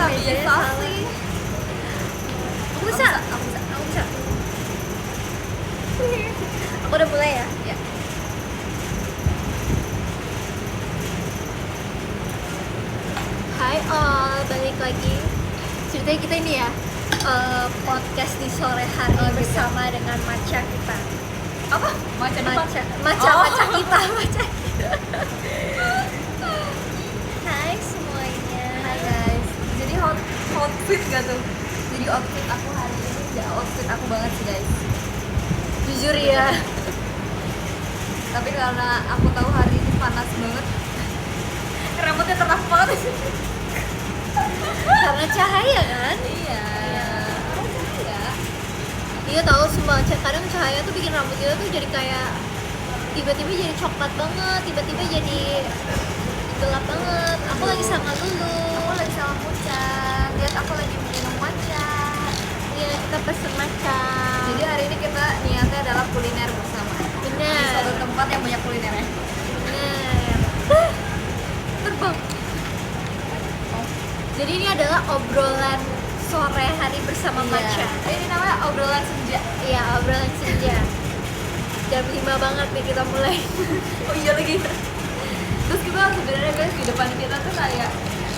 nggak bisa sih. Aku bisa. Aku udah mulai ya. Ya. Hai all, balik lagi. Ceritanya kita ini ya, podcast di sore hari bersama dengan Maca kita. Apa? Maca kita. Hai semuanya. Hai guys. Jadi outfit gak tuh? Jadi outfit aku hari ini nggak outfit aku banget sih guys. Jujur ya. Tapi karena aku tahu hari ini panas banget, rambutnya terang banget. Karena cahaya kan? Iya. Cahaya. Iya tahu sumpah, kadang cahaya tuh bikin rambut kita tuh jadi kayak tiba-tiba jadi coklat banget, tiba-tiba jadi gelap banget. Aku lagi sama dulu. Aku lagi sama Puca. Lihat aku lagi minum matcha. Iya, kita pesen matcha. Jadi hari ini kita niatnya adalah kuliner bersama. Di Bener. suatu tempat yang banyak kulinernya. Bener. Terbang. Jadi ini adalah obrolan sore hari bersama matcha. Ini namanya obrolan senja. Iya, obrolan senja. Jam 5 banget nih kita mulai. Oh iya lagi. Terus kita sebenarnya guys di depan kita tuh kayak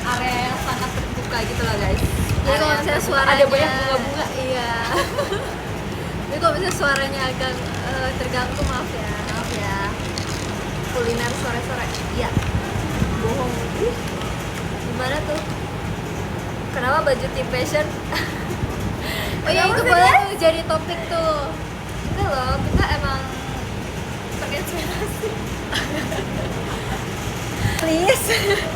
area yang sangat terbuka gitu lah guys. Jadi kalau misalnya suaranya ada banyak bunga-bunga. Iya. Jadi kalau misalnya suaranya agak terganggu, maaf ya. Maaf ya. Kuliner sore-sore. Iya. Bohong. Gimana tuh? Kenapa baju team fashion? Oh iya, itu boleh tuh jadi topik tuh. Enggak loh, kita emang terinspirasi. Please.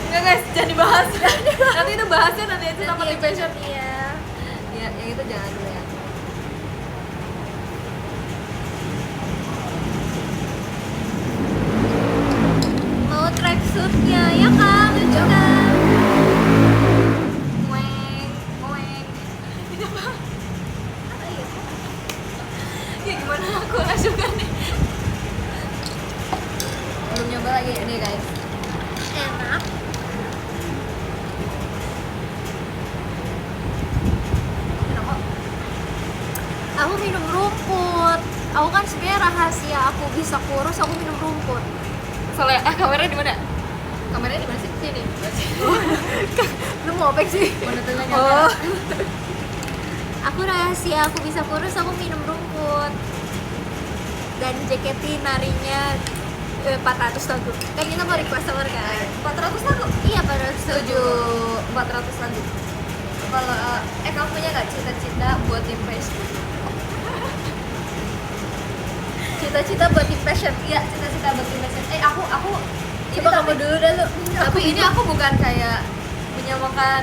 Enggak guys, jangan dibahas. Nanti itu bahasnya nanti aja sama Nanti team fashion. Iya. Ya, yang itu jangan dulu ya. Mau tracksuitnya ya kan? Lucu kan? Ngoeng, ngoeng. Ini apa? Apa ya? Ya gimana aku nggak suka nih. Belum nyoba lagi nih guys. Enak. Enak kok. Aku minum rumput. Aku kan sebenarnya rahasia aku bisa kurus, aku minum rumput. Soalnya kameranya di mana? Kameranya di mana sih? Sini. Lu mau apa sih? Mana tuh Oh. Aku rahasia aku bisa kurus, aku minum rumput. Dan JKT narinya 400 lagu. Kan kita mau request sama kan? 400 lagu. Iya, 400 Setuju 400 lagu. Kalau kamu punya nggak cita-cita buat tim fashion? Cita-cita buat di fashion. Iya, cita-cita buat tim fashion. Aku ini Coba kamu dulu dah lu. tapi ini aku bukan kayak menyamakan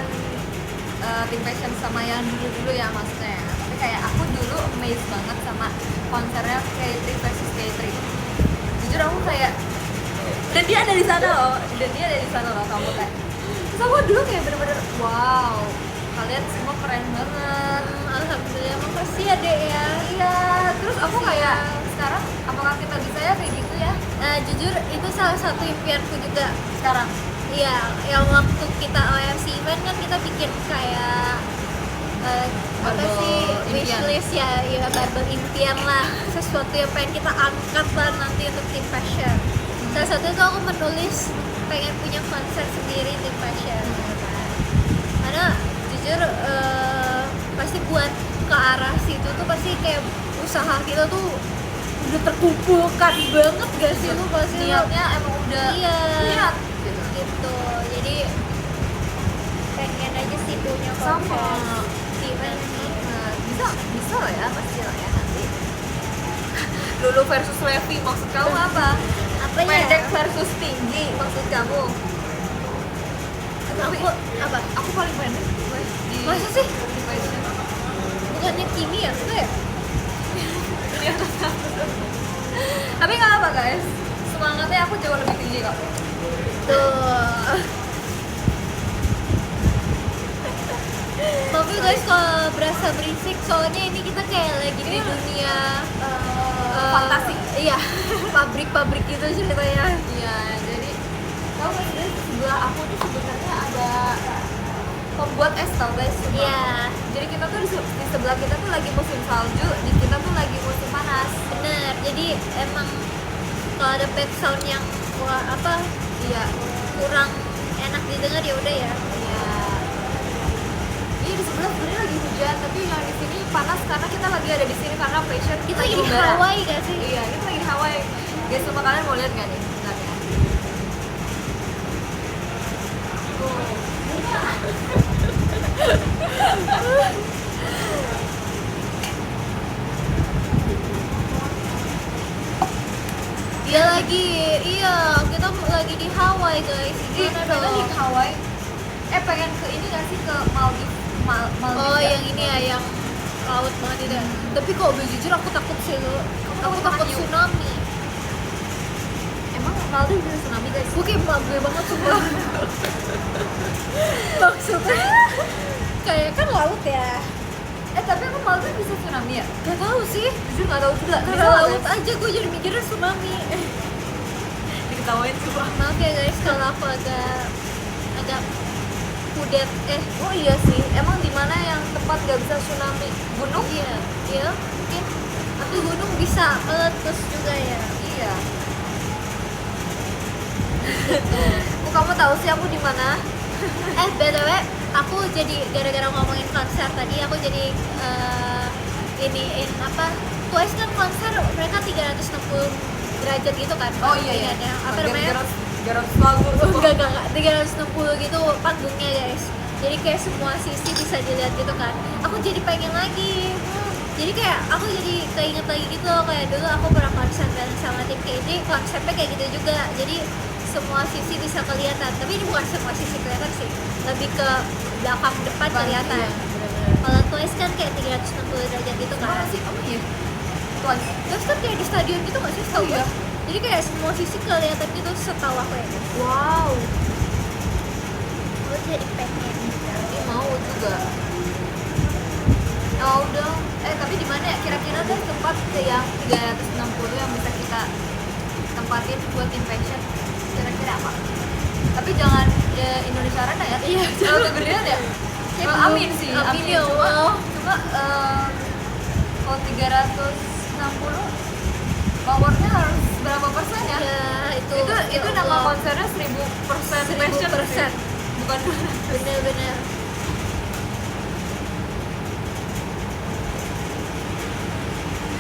tim fashion sama yang dulu-dulu ya maksudnya. Tapi kayak aku dulu amazed banget sama konsernya K3 versus K3. Jujur aku kayak dan dia ada di sana loh kamu kayak. Terus aku dulu kayak bener-bener wow, kalian semua keren banget. Alhamdulillah, makasih ya Dek ya. Iya, terus aku kayak sekarang apakah kita bisa ya kayak gitu ya Nah, jujur itu salah satu impianku juga. sekarang? Iya, yang waktu kita OFC event kan kita bikin kayak apa Barbel sih impian. wishlist ya barbel impian lah, sesuatu yang pengen kita angkat lah nanti untuk tim fashion. Salah satu itu aku menulis pengen punya konser sendiri tim fashion, karena jujur pasti buat ke arah situ tuh pasti kayak usaha kita tuh udah terkumpulkan banget gak sih lu pasti lu? Niatnya emang udah Iya. niat Gitu, jadi pengen aja sih punya sama konser event. bisa lah ya pasti lah ya nanti. Lulu versus Levi maksud kamu apa? Apa ya? Pendek versus tinggi maksud kamu? Aku apa? Aku paling pendek di Masa sih? di fashion. Bukannya Kimi ya? Itu ya? Di atas aku. Tapi nggak apa guys, semangatnya aku jauh lebih tinggi kok. Tuh. Tapi guys kalau berasa berisik soalnya ini kita kayak lagi di dunia Fantasi. Iya, pabrik-pabrik gitu ceritanya. Iya, jadi tahu nggak sih sebelah aku tuh sebenarnya ada pembuat es tau guys, sumpah. Iya, Jadi kita tuh di sebelah kita tuh lagi musim salju, di kita tuh lagi musim panas. bener. Jadi emang kalau ada background yang Iya. kurang enak didengar ya udah ya. Iya. Iya di sebelah sebenarnya lagi hujan, tapi yang di sini panas karena kita lagi ada di sini karena fashion Kita lagi di lebaran. Hawaii gak sih? Iya, kita lagi di Hawaii. Guys, coba kalian mau lihat nggak nih? Bentar ya. Dia lagi, iya kita lagi di Hawaii guys. Ih, Gimana kita di dong? Hawaii. Pengen ke ini nggak sih, ke Maldives? Maldives Oh ya? yang ini ya, yang laut banget itu. Tapi kok jujur aku takut sih lo. Aku takut takut hiu? tsunami. Emang Maldives bisa tsunami guys? Gue kayak emak gue banget sumpah. Maksudnya kayak kan laut ya. Tapi emang Maldives bisa tsunami ya? Gak tahu sih. Jujur nggak tahu juga. Karena Bisa nggak, laut guys? aja gue jadi mikirnya tsunami. Diketawain coba. Maaf ya guys kalau aku agak kudet. Oh iya sih, emang di mana yang tempat nggak bisa tsunami? Gunung? Iya mungkin. Tapi gunung bisa meletus juga ya. Iya. Kamu tahu sih aku di mana? BTW aku jadi gara-gara ngomongin konser tadi aku jadi iniin Twice kan konser mereka 360 derajat gitu kan. Oh iya. Ingatnya. Apa namanya? Garut lagu. Enggak 360 gitu panggungnya guys. Jadi kayak semua sisi bisa dilihat gitu kan. Aku jadi pengen lagi. Jadi kayak aku jadi keinget lagi gitu, kayak dulu aku pernah konser bareng sama tim KJ, konsepnya kayak gitu juga. Jadi semua sisi bisa kelihatan, tapi ini bukan semua sisi kelihatan sih, lebih ke belakang depan kelihatan. Iya, bener-bener. Kalau Twice kan kayak 360 derajat gitu kan. Mana sih? Oh iya. Tuan. Terus kan kayak di stadion gitu nggak sih? Setahu Oh, iya. gue. Jadi kayak semua sisi kelihatan gitu setahu aku ya. Wow. Gue jadi pengen. Ini mau juga. Oh udah. Tapi di mana ya? Kira-kira deh tempat yang 360 yang bisa kita tempatin buat fashion. Kira-kira apa? Tapi jangan Indonesia Arena ya. Iya, Kalau kegedean ya. Amin sih. Amin ya Allah. Cuma kalau 360 powernya harus berapa persen ya? Ya itu Itu ya nama Allah. konsernya 1000% fashion 1000%. sih. Bukan Bener-bener.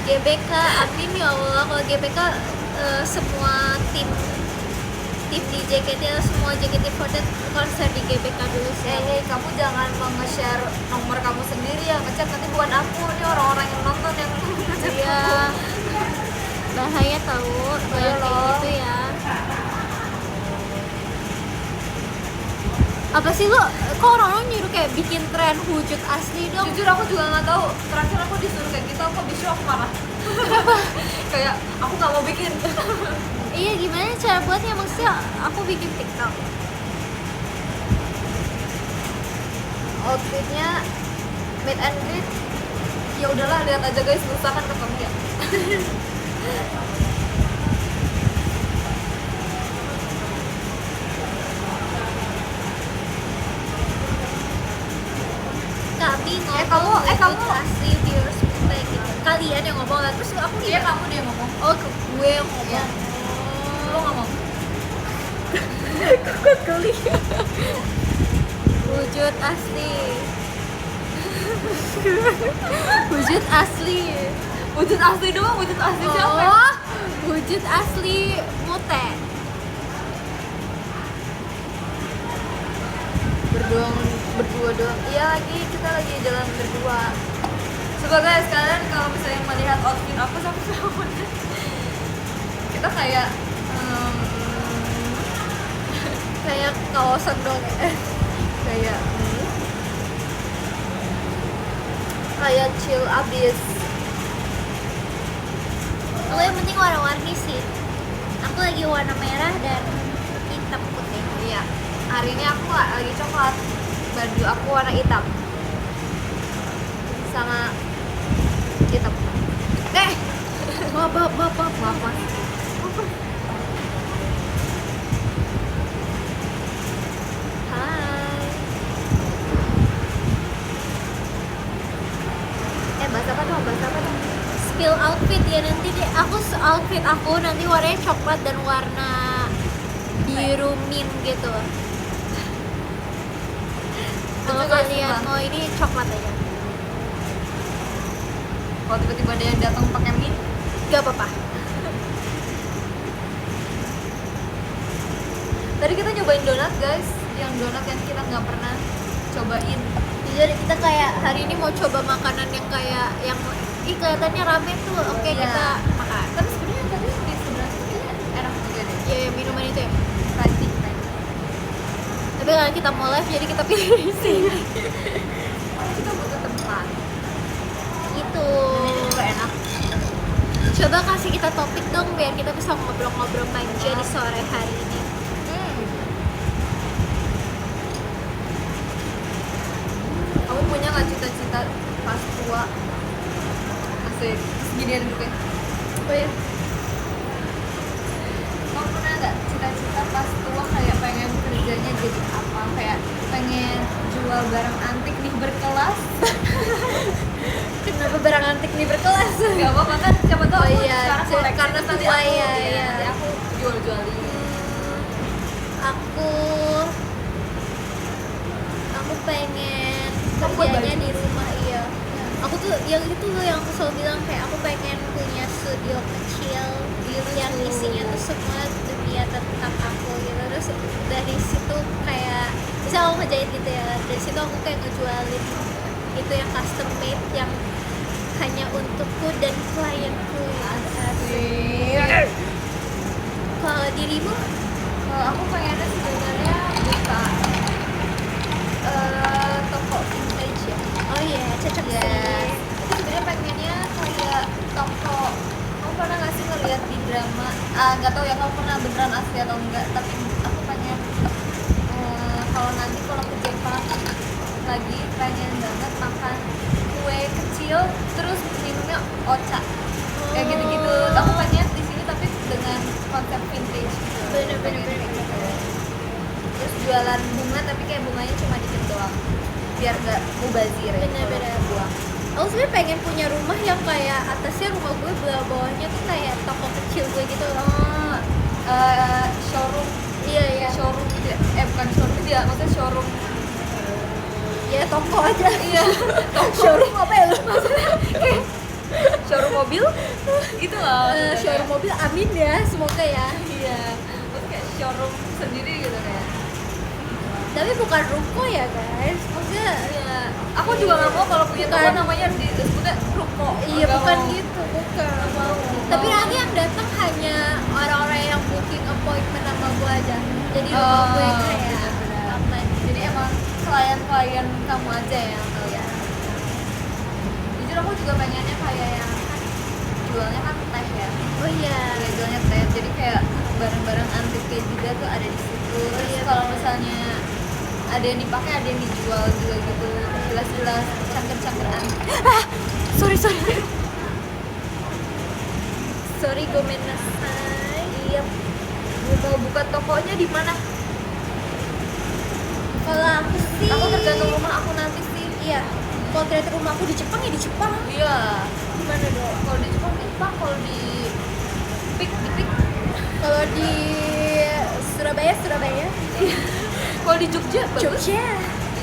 GBK, amin ya Allah. Kalau GBK semua tim di JKT, semua JKT48 konser di GBK dulu sih. kamu jangan nge-share nomor kamu sendiri ya, ngechat nanti bukan aku, ini orang-orang yang nonton yang ngechat Iya. Bahaya tahu, Bahaya kayak loh. gitu ya. Apa sih lo? Kok orang-orang nyuruh kayak bikin tren wujud asli dong? Jujur aku juga nggak tahu. Terakhir aku disuruh kayak gitu, aku habis shock marah. Kayak aku nggak mau bikin. Iya, gimana cara buatnya? Maksudnya aku bikin TikTok. Outfitnya meet and greet. Ya udahlah, lihat aja guys, usahakan ketemu ya. Kami ngomong kamu- wujud asli viewers kayak gitu. Kalian yang ngomong lah, terus aku Iya gimana? kamu deh yang ngomong. Oh, ke gue yang ngomong. Iya. Lo ngomong. Takut kali. Wujud asli. Wujud asli. Wujud asli doang, wujud asli siapa? Oh, wujud asli Mute. Berdua doang. Iya lagi, kita lagi jalan berdua. Coba guys, kalian kalau misalnya melihat outfit aku sama kamu, kita kayak Kayak kawasan dong. kayak kayak chill abis. Aku yang penting warna-warni sih. Aku lagi warna merah dan hitam putih. Iya. Hari ini aku nggak lagi coklat. Baju aku warna hitam sama hitam. Maaf mas. Hai. outfit aku nanti warnanya coklat dan warna biru mint gitu. Kalau juga kalian suka. mau ini coklat aja, Kalau tiba-tiba ada yang datang pakai mint, gak apa-apa. tadi kita nyobain donat guys, yang donat yang kita nggak pernah cobain. Jadi kita kayak hari ini mau coba makanan yang kayak yang kelihatannya rame tuh. Oke, Iya. kita makan. Tapi sebenarnya tadi di sebelah situ kayaknya enak juga deh. Ya, yang minuman itu ya. Crunchy. Tapi kalau kita mau live jadi kita pilih di sini. Kita butuh tempat. Itu. Ini juga enak. Coba kasih kita topik dong biar kita bisa ngobrol-ngobrol manja di sore hari ini. Kamu punya nggak cita-cita pas tua? Asik. Segini ada duduknya. Oh ya. Kamu pernah nggak cita-cita pas tua kayak pengen kerjanya jadi apa? Kayak pengen jual barang antik nih berkelas? Kenapa barang antik nih berkelas? Gak apa-apa kan? Siapa tahu Oh aku iya, sekarang koleksi karena terus nanti tua, aku, iya, iya. nanti aku jual-jualin. Aku pengen Kamu buat kerjanya baju? di rumah, iya. Aku tuh yang itu loh yang aku selalu bilang kayak aku pengen punya studio kecil yang isinya tuh semua dunia tentang aku gitu. Terus dari situ kayak bisa aku ngejahit gitu ya. Dari situ aku kayak ngejualin itu yang custom made yang hanya untukku dan klienku gitu. Asik. Kalau dirimu? Kalau aku pengennya sebenarnya buka toko vintage ya. Oh iya, cocok Yes. sih. Aku sebenarnya pengennya kayak toko. Kamu pernah nggak sih ngeliat di drama? Nggak tahu ya kamu pernah beneran asli atau enggak. Tapi aku pengen kalau nanti kalau ke Jepang lagi pengen banget makan kue kecil terus minumnya ocha. Kayak gitu-gitu. Aku pengen di sini tapi dengan konsep vintage. Gitu. Bener-bener. Terus jualan bunga tapi kayak bunganya cuma dikit doang biar nggak mubazir ya. Bener-bener. kalau buang. Aku sebenarnya pengen punya rumah yang kayak atasnya rumah gue, bawahnya tuh kayak toko kecil gue gitu loh. Showroom. Iya iya. Showroom gitu ya. Bukan showroom dia, maksudnya showroom. Ya toko aja. Iya. Showroom apa ya lu? Kayak showroom mobil itu loh. Showroom mobil, amin ya, semoga ya. Iya. Maksudnya kayak showroom sendiri gitu kayak. Tapi bukan ruko ya guys, maksudnya Iya. Aku juga nggak mau kalau punya toko Bukan. namanya disebutnya ruko. iya Nggak bukan mau. gitu, bukan. Nggak mau. Tapi nanti yang datang hanya orang-orang yang booking appointment sama gue aja. Jadi rumah gue kayak benar-benar. aman. Jadi emang klien-klien kamu aja yang tahu ya. Jujur aku juga pengennya kayak yang kan jualnya kan teh ya. Oh iya. Kayak jualnya teh. Jadi kayak barang-barang antik kayak juga tuh ada di situ. Terus iya, kalau benar. misalnya ada yang dipakai, ada yang dijual juga gitu. Jelas-jelas cangker-cangker antik. Sorry. Sorry, gomen nasai. Iya. Mau buka tokonya di mana? Kalau aku sih, Aku tergantung rumah aku nanti sih. iya. Kalau ternyata rumah aku di Jepang ya di Jepang. Iya. Gimana dong? Kalau di Jepang, kalau di Pik. Kalau di Surabaya. Kalau di Jogja bagus. Jogja.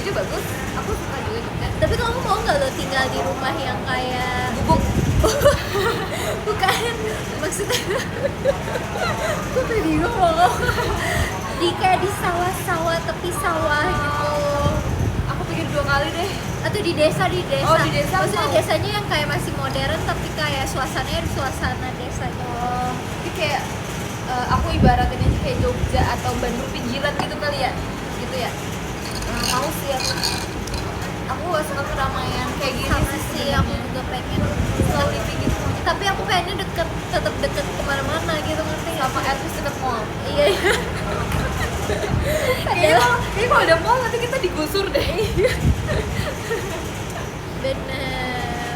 Bagus. Aku suka juga Jogja. Tapi kamu mau nggak lo tinggal di rumah yang kayak Gubuk. bukan maksudnya aku tadi ngomong di kayak di sawah-sawah tepi sawah gitu Aku pikir 2 kali deh. atau di desa Oh, di desa maksudnya mau. desanya yang kayak masih modern tapi kayak suasananya suasana desa gitu. Jadi kayak aku ibaratin aja kayak Jogja atau Bandung pinggiran gitu kali ya. Gitu ya. Mau sih aku. Aku gak suka keramaian kayak gini Sama sih aku sebenarnya. juga pengen Slow living gitu. tapi aku pengennya tetap deket kemana-mana gitu ngerti nggak Sama sih? at least deket mall. Iya Kayaknya kalau ada mall nanti kita digusur deh. bener.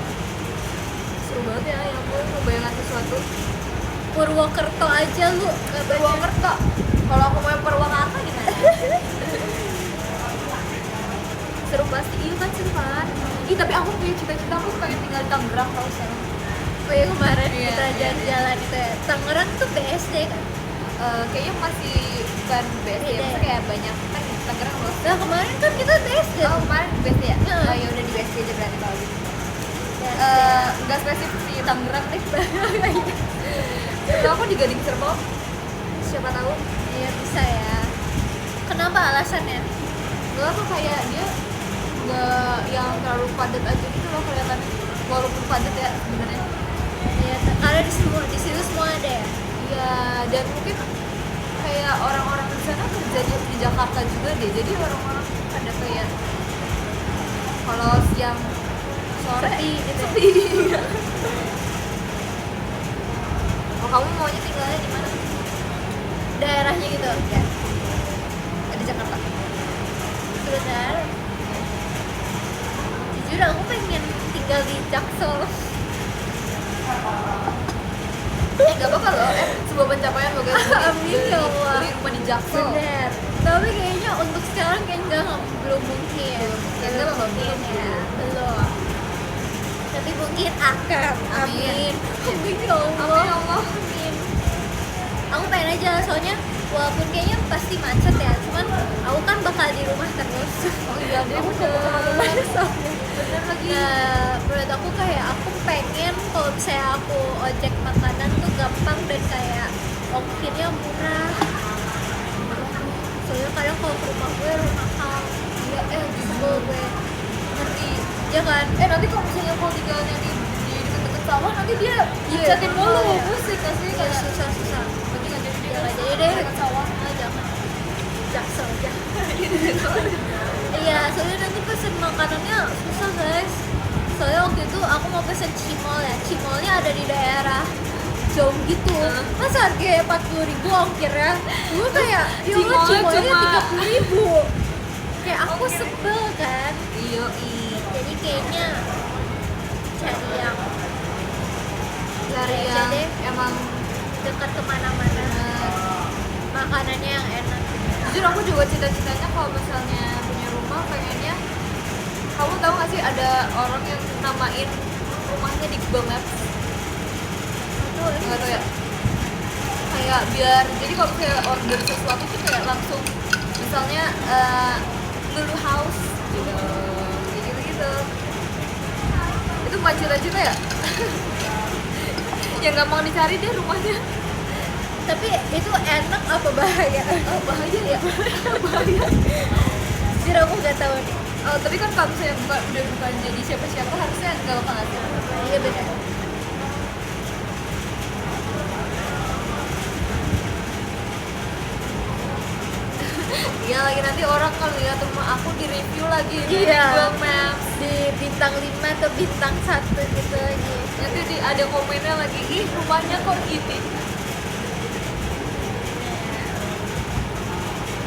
Seru banget ya ampun ngebayangin sesuatu. Purwokerto aja lu katanya. Purwokerto. Kalau aku mau Purwakarta gimana? Seru pasti, iya kan seru kan? Ih tapi aku punya cita-cita aku pengen tinggal di Tangerang kalau sekarang. Oh ya kemarin Iya, kita iya. jalan-jalan itu ya. Tangerang tuh BSD kan. Kayaknya masih bukan BSD, Beda maksudnya ya? kayak banyak kan Tangerang luas. Nah kemarin kan kita BSD. Oh kemarin BSD ya? Heeh. Ya udah di BSD aja berarti kalau gitu. BSD. Nggak spesifik sih Tangerang deh. Kalau aku di Gading Serpong, siapa tahu. Iya bisa ya. Kenapa alasannya? Gue tuh kayak dia nggak yang terlalu padat aja gitu loh kelihatannya, walaupun padat ya sebenarnya. Iya, karena di situ semua ada ya. Iya, dan mungkin kayak orang-orang di sana kerjanya di Jakarta juga deh, jadi orang-orang pada kayak kalau siang sore Sepi gitu. sepi. Oh kamu maunya tinggalnya di mana? Daerahnya gitu. Ya, di Jakarta. Sebenarnya jujur aku pengen tinggal di Jaksel. Nggak apa-apa loh, sebuah pencapaian loh guys. Amin ya Allah. Beli rumah di Jaksel. Bener. Tapi kayaknya untuk sekarang kayaknya belum mungkin. Belum mungkin ya. Belum. Tapi mungkin akan. Amin. Amin. Amin ya Allah. Amin ya Allah. Amin. Aku pengen aja soalnya walaupun kayaknya pasti macet ya, cuman aku kan bakal di rumah terus. Oh iya deh, Aku udah. udah Bener lagi. Nah, menurut aku kayak aku pengen kalau misalnya aku ojek makanan tuh gampang dan kayak ongkirnya murah. Soalnya kadang kalau ke rumah gue mahal. Iya, Sebel gue. ngerti. Ya kan? Nanti kalau misalnya kalau tinggalnya di deket-deket sawah, nanti dia Iya, catin mulu, iya. pusing gak sih? Ya, Kayak susah. nanti nggak jadi Jangan jadi deh. deket sawah. Ah, jangan. Jaksel aja. Iya, soalnya nanti pesen makanannya susah guys. Soalnya waktu itu aku mau pesen cimol ya. Cimolnya ada di daerah jauh gitu. Masa harganya 40.000 ongkirnya? Gue kayak, ya Allah, Cimolnya cimolnya cuma- 30.000. Kayak aku Ongkirnya. sebel kan. Iya, Jadi kayaknya cari yang cari aja yang deh. emang dekat kemana-mana, eh, makanannya yang enak. jujur aku juga cita-citanya kalau misalnya punya rumah pengennya, kamu tahu gak sih ada orang yang namain rumahnya di Google Maps? Aduh, ini Nggak tahu ya, kayak biar jadi kalau misalnya order sesuatu tuh kayak langsung misalnya Lulu House gitu, kayak gitu-gitu. Itu bukan cita-cita ya? Ya gampang dicari deh rumahnya. tapi itu enak apa bahaya? Oh bahaya ya. Bahaya. Jujur aku nggak tahu nih. Oh, tapi kan kalau misalnya udah bukan jadi siapa-siapa harusnya nggak bakal ngasih. Iya benar. Iya lagi nanti orang kalau lihat rumah aku di review lagi di Iya. Google Maps. Di bintang 5 atau bintang 1 gitu lagi. Nanti ada komennya lagi, ih rumahnya kok gini.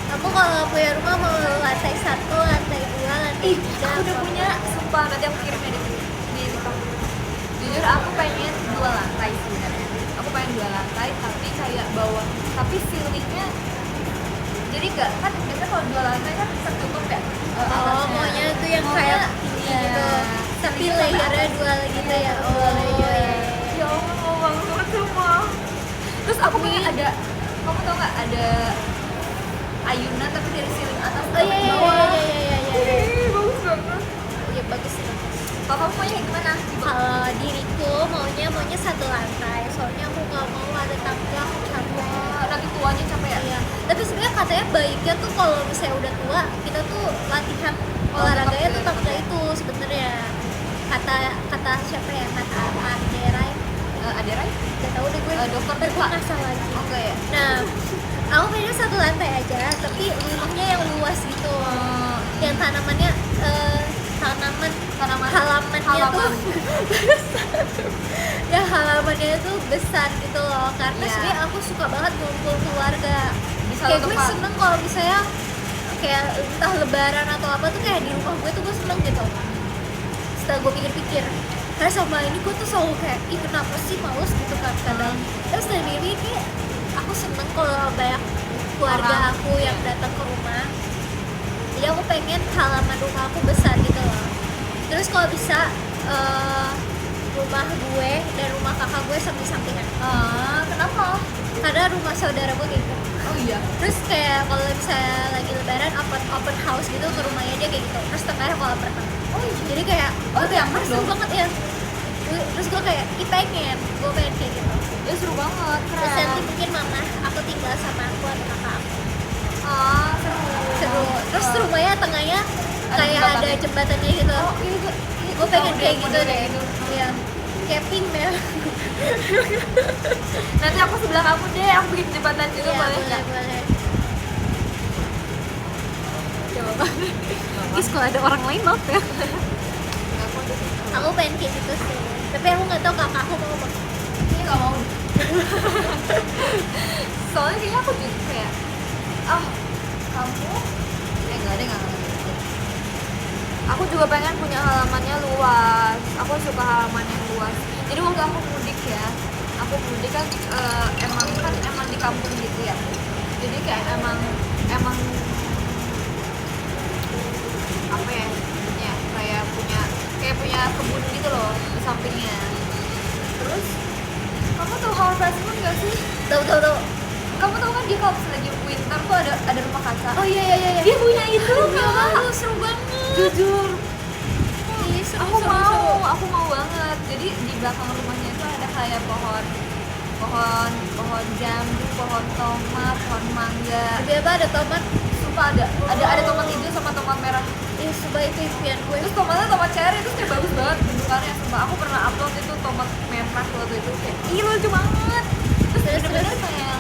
Aku kalau punya rumah mau lantai 1, lantai 2, lantai 3. Aku udah punya, sumpah nanti aku kirimnya di TikTok. Jujur aku pengen 2 lantai sebenarnya. Aku pengen 2 lantai tapi kayak bawah, tapi ceilingnya jadi nggak kan biasanya kalau 2 lantai kan tertutup ya. Oh, atasnya. maunya itu yang Maunya, kayak tinggi iya. gitu. Tapi Tinggi sampai layernya atas. 2 gitu ya. Iya, Oh, iya. Ya Allah mau banget semua. Terus aku pengen ada, kamu tau nggak ada ayunan tapi dari ceiling atas Oh iya iya bawah. iya iya. Ih, bagus banget. Iya bagus bagus. Kalau kamu maunya gimana? Kalau diriku maunya 1 lantai, soalnya aku nggak mau ada tangga, aku capek. Nanti tuanya capek ya? Iya. Tapi sebenarnya katanya baiknya tuh kalau misalnya udah tua, kita tuh latihan olahraganya tetap tuh tangga itu sebenarnya. Kata siapa ya? Kata Anderai. Ada Rai? Gak tahu deh gue. Dokter Tapi Deva. nggak salah lagi. Oh enggak ya? Nah, aku pengennya 1 lantai aja, tapi lilingnya yang luas gitu. Yang tanamannya Tanaman halamannya halaman. tuh ya halamannya tuh besar gitu loh, karena Iya. sebenarnya aku suka banget ngumpul keluarga. Di satu Kayak gue tempat. seneng kalau misalnya kayak entah lebaran atau apa tuh kayak di rumah gue tuh gue seneng gitu. Setelah gue pikir-pikir, karena sama ini gue tuh selalu kayak, ih kenapa sih males gitu kan kadang. Terus dari ini kayak aku seneng kalau banyak keluarga Orang, aku yang iya. datang ke rumah. Jadi aku pengen halaman rumah aku besar gitu loh. Terus kalau bisa rumah gue dan rumah kakak gue samping-sampingan. Kenapa? Karena rumah saudara gue gitu. Oh iya. Terus kayak kalau misalnya lagi lebaran open house gitu ke rumahnya dia kayak gitu. Terus tengahnya kolam renang. Oh iya. Jadi kayak Oh, gue kayak nyaman seru dong. banget ya. Terus gue kayak gue pengen kayak gitu. Ya seru banget, Terus keren. nanti mungkin mama aku tinggal sama aku atau kakak aku. Seru. Seru. Terus rumahnya tengahnya kayak jembatan. ada jembatannya gitu. Oh iya, Gue pengen kayak gitu model deh. gitu. Iya. Kayak pink ya. Nanti aku sebelah kamu deh, aku bikin jembatan juga Iya, boleh nggak? boleh. Coba. Guys, kalau ada orang lain maaf ya. Aku tuh Aku pengen kayak gitu sih. Tapi aku nggak tahu kakak aku mau apa. ini nggak mau. Soalnya kayaknya aku juga kayak, kamu, nggak ada nggak. Aku juga pengen punya halamannya luas. Aku suka halaman yang luas. Jadi waktu aku mudik ya, kan emang di kampung gitu ya. Jadi kayak emang apa ya, sebutnya, kayak punya kebun gitu loh di sampingnya. Terus kamu tahu Harvest Moon nggak sih? Tahu. Kamu tahu kan dia kalau lagi winter tuh ada rumah kaca. Oh iya. Dia punya itu, Kak. Seru banget. jujur. Iya, seru. Aku mau banget. Jadi di belakang rumahnya itu ada kayak pohon jambu, pohon tomat, pohon mangga. Lebih apa ada tomat? Sumpah ada tomat hijau sama tomat merah. Iya, sumpah itu impian gue. Terus tomatnya tomat cherry, itu kayak bagus banget bentukannya. Sumpah aku pernah upload itu tomat merah waktu itu, kayak ih lucu banget. Terus bener-bener kayak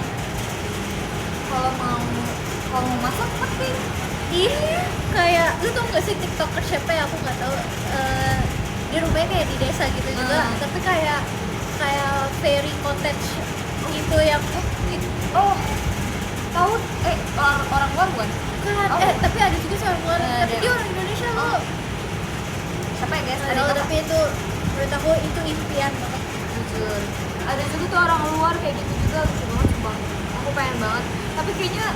kalau mau masak penting. Iya, kayak lu tau gak sih tiktoker siapa ya, aku nggak tahu. Di rumahnya kayak di desa gitu juga, tapi kayak fairy cottage gitu yang Tahu orang luar bukan? kan Oh. tapi ada juga orang luar, tapi Ada. dia orang Indonesia loh. Siapa ya guys? Nggak Ada tahu, yang tapi itu menurut aku itu impian banget. jujur. Ada juga tuh orang luar kayak gitu juga, lucu banget sumpah. Aku pengen banget. Tapi kayaknya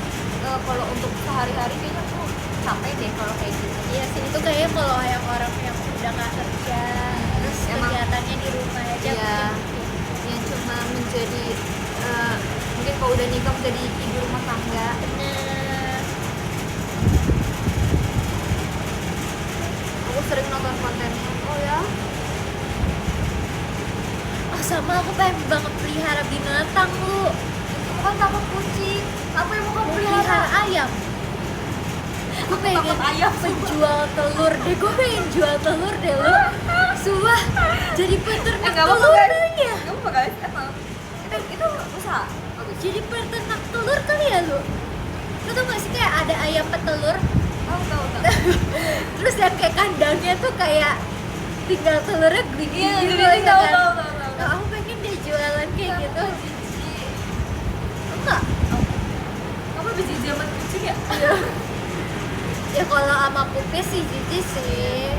kalau untuk sehari-hari kayaknya aku capek deh kalau kayak gitu. Iya sih, itu kayaknya kalau yang orang yang udah nggak kerja, terus Emang- kegiatannya di rumah aja Iya. mungkin. Yang cuma menjadi mungkin kalau udah nikah menjadi ibu rumah tangga. Bener. Aku sering nonton kontennya. Oh ya? Sama aku pengen banget pelihara binatang lu. Kamu kan takut kucing. Apa yang mau kamu Pelihara pelihara? ayam. Gue pengen takut ayam, penjual telur deh. Gue pengen jual telur deh lu. Sumpah, jadi peternak Nggak apa-apa, telur guys. kayaknya. Kamu bakal emang itu usaha. Bagus. Jadi peternak telur kali ya lu. Lu tau gak sih kayak ada ayam petelur, Tahu. terus yang kayak kandangnya tuh kayak tinggal telurnya gede Iya, gitu jadi ya kan? tahu. Nah, aku pengen deh jualan kayak gitu. Jijik. Enggak. Kamu lebih jijik sama kucing ya? Ya kalau sama pupis sih jijik sih.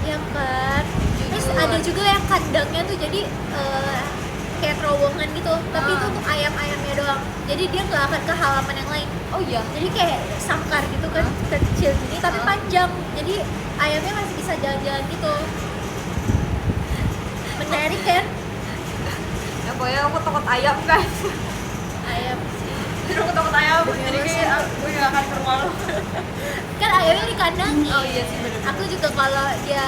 Ya kan. Terus Jujur. ada juga yang kandangnya tuh jadi kayak terowongan gitu, tapi itu Ah. untuk ayam-ayamnya doang. Jadi dia nggak akan ke halaman yang lain. Oh iya. Jadi kayak sangkar gitu kan, kecil gini tapi Ah. panjang. Jadi ayamnya masih bisa jalan-jalan gitu. Menarik kan? Ya pokoknya aku takut ayam guys. Ayam. Jadi aku takut ayam. Demi Jadi Allah, kayak gue gak akan ke rumah lo. Kan ayamnya dikandangin. Oh iya sih, bener. Aku juga kalau dia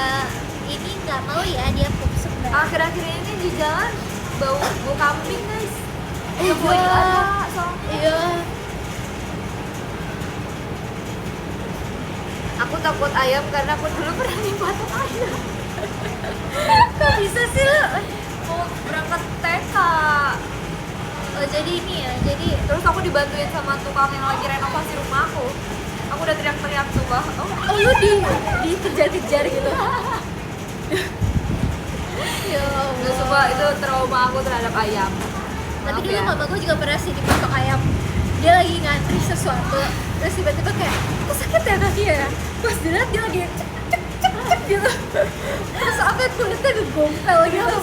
ini nggak mau ya dia pup sembarang. Akhir-akhir ini di jalan bau kambing guys. Iya. Lagi ada soalnya. Iya. Aku takut ayam karena aku dulu pernah dipatok ayam. Kok bisa sih lo? Mau berangkat TK. Oh jadi ini ya, jadi Terus aku dibantuin sama tukang yang lagi renovasi rumah aku. Aku udah teriak-teriak tuh bah. oh lu dikejar-kejar gitu. Ya Allah. Terus coba itu trauma aku terhadap ayam. Tapi Maaf dulu ya. mama gue juga pernah sih dipatok ayam. Dia lagi ngantri sesuatu, terus tiba-tiba kayak, kok sakit ya kakinya ya? Pas dilihat dia lagi cek gitu. Terus apa kulitnya ngegompel gitu.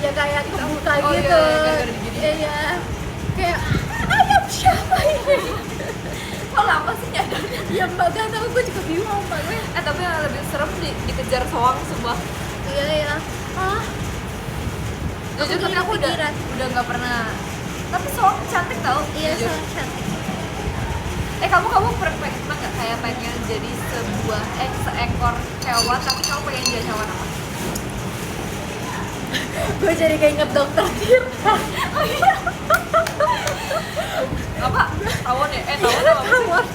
Ya kayak kebuka Oh, gitu. iya, gara-gara diginiin. Iya. Kayak ayam siapa ini? Kok lama sih nyadarnya? Ya mbak gak tau, gue juga bingung mbak gue. Tapi yang lebih serem dikejar soang semua. Iya ya. Ah, Jujur Aku tapi jadi aku udah kepikiran. nggak pernah. Tapi soalnya cantik tau. iya jujur. soal cantik. Kamu pernah nggak kayak pengen jadi seekor hewan tapi kamu pengen jadi hewan apa? Gue jadi kayak inget dokter Tirta. Apa? Tawon ya? Tawon apa? Tawon.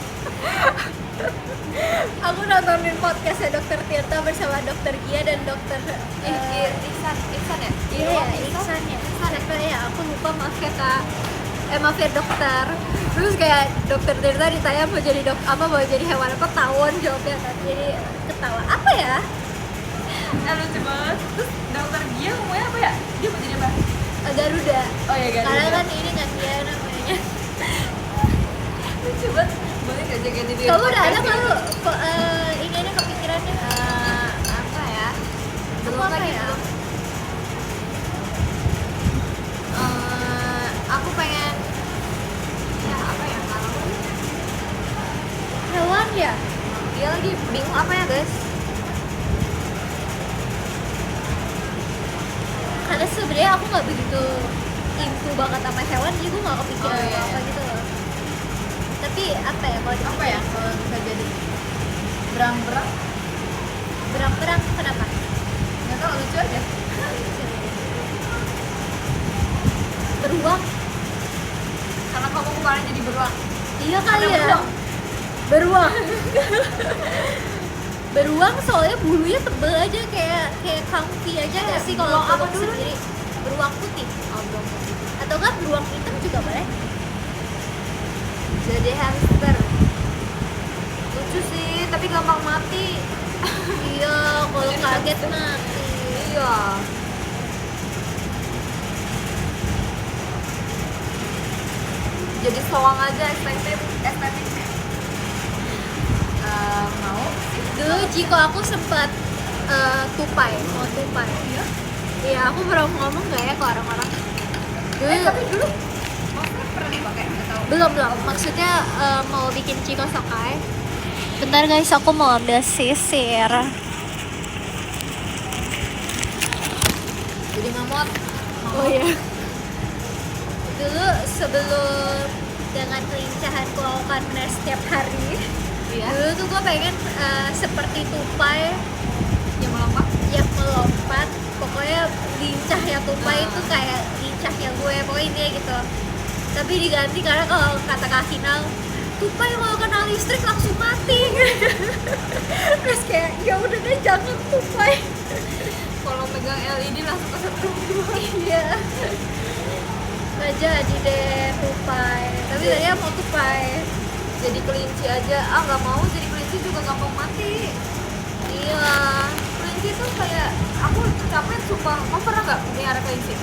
Aku nontonin podcastnya dokter Tirta bersama dokter Gia dan dokter Iksan ya? iya Iksan ya. Siapa ya? Aku lupa, maaf ya kak. Maaf ya dokter. Terus kayak dokter Tirta ditanya mau jadi hewan apa, tawon jawabnya kan. Jadi ketawa apa ya? Lucu banget. Terus dokter Gia ngomongnya apa ya? Dia mau jadi apa? Garuda. Oh ya Garuda. Karena kan ini kan dia namanya. Lucu banget. Boleh gak jaga di Kamu udah ada kalau ini kepikirannya? apa ya? Belum Apa lagi ya? belum. Aku pengen ya apa ya kalau Hewan ya? dia lagi bingung apa ya guys? Karena sebenarnya aku nggak begitu into banget sama hewan, jadi gue nggak kepikiran Oh, iya, apa iya. gitu loh. Tapi apa ya kalau Apa ya kalau bisa jadi berang-berang? berang-berang kenapa? Nggak tahu, lucu aja. Beruang? Karena kamu kemarin jadi beruang. Iya kali Karena ya. Beruang. Beruang soalnya bulunya tebel aja kayak comfy aja nggak sih kalau beruang apa peluk dulu sendiri? Beruang putih Oh, belum. atau kan beruang hitam juga boleh? Jadi hamster. Lucu sih, tapi gampang mati. Iya, kalau Jadi kaget hamster. mati. Iya. Jadi soang aja estetik. Mau sih. Dulu jika aku sempat mau tupai. Iya. Iya, aku pernah ngomong gak ya ke orang-orang? Dulu Tapi dulu maksudnya pernah dipakai atau belum. Maksudnya mau bikin Chiko Sakai. Bentar guys, aku mau ambil sisir. jadi mamot? Oh iya. Dulu sebelum dengan kelincahanku akan benar setiap hari. Iya. Dulu tuh gue pengen seperti tupai Yang melompat? yang melompat. Pokoknya lincahnya tupai Ah. itu kayak lincahnya gue, pokoknya intinya gitu. Tapi diganti karena kalau kata Kak Kinal, tupai kalau kena listrik langsung mati. Terus kayak ya udah deh jangan tupai. Kalau megang LED langsung kesetrum. Iya. Nggak jadi deh tupai. Tapi tadinya mau tupai. Jadi kelinci aja. Nggak mau jadi kelinci juga gampang mati. Iya. Kelinci tuh kayak aku capek sumpah. Kamu pernah nggak pelihara kelinci?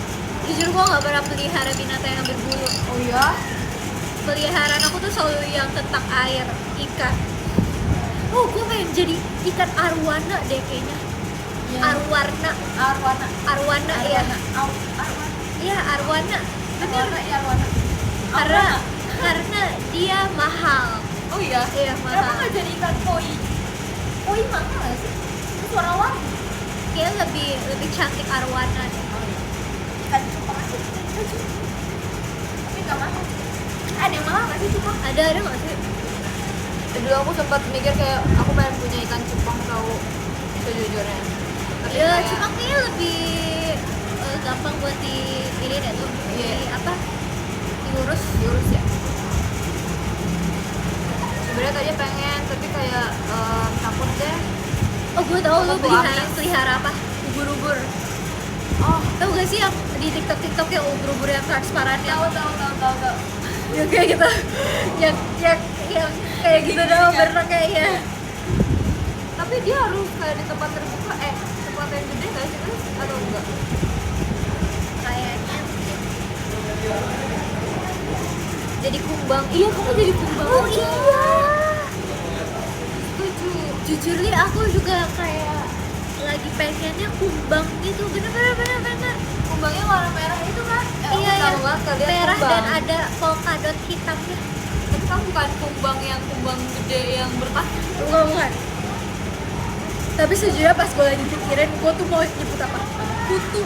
Jujur gue nggak pernah pelihara binatang yang berbulu. Oh iya? Peliharaan aku tuh selalu yang tentang air, ikan. Oh, gue pengen jadi ikan arwana deh kayaknya. Arwana ya. Arwana. Iya arwana. Arwana ya Arwana. Karena dia mahal. Oh iya? Iya Kenapa mahal. nggak jadi ikan koi? Koi mahal nggak sih? Terus warna-warni. Kayak lebih cantik arwana deh. Ikan cupang aja. Ikan cupang. Tapi nggak mahal. Ada yang mahal nggak sih cupang? Ada nggak sih? Dulu aku sempat mikir kayak aku pengen punya ikan cupang tahu sejujurnya. Tapi Ya kayak- cuma kayaknya lebih gampang buat ini deh tuh. Iya. Diurus. diurus ya. Sebenarnya tadi pengen tapi kayak takut deh. Oh gue tahu lu Aku pelihara apa? Ubur-ubur. Oh, Tahu gak sih yang di TikTok yang ubur-ubur yang transparan yang tahu. yang kayak gitu, yang kayak gitu dong Kan? berenang kayaknya. Tapi dia harus kayak di tempat terbuka, tempat yang gede nggak sih guys? Atau enggak? Kayaknya Jadi kumbang. Iya, kamu jadi kumbang. oh iya. Setuju. Jujur nih aku juga kayak lagi pengennya kumbang gitu, bener. Kumbangnya warna merah itu kan? Iya Aku yang tahu banget kalian merah kumbang. dan ada polkadot hitamnya. Tapi kamu bukan kumbang yang kumbang gede yang bertahun. Bukan. Tapi sejujurnya pas gue lagi pikirin, gue tuh mau nyebut apa? Kutu.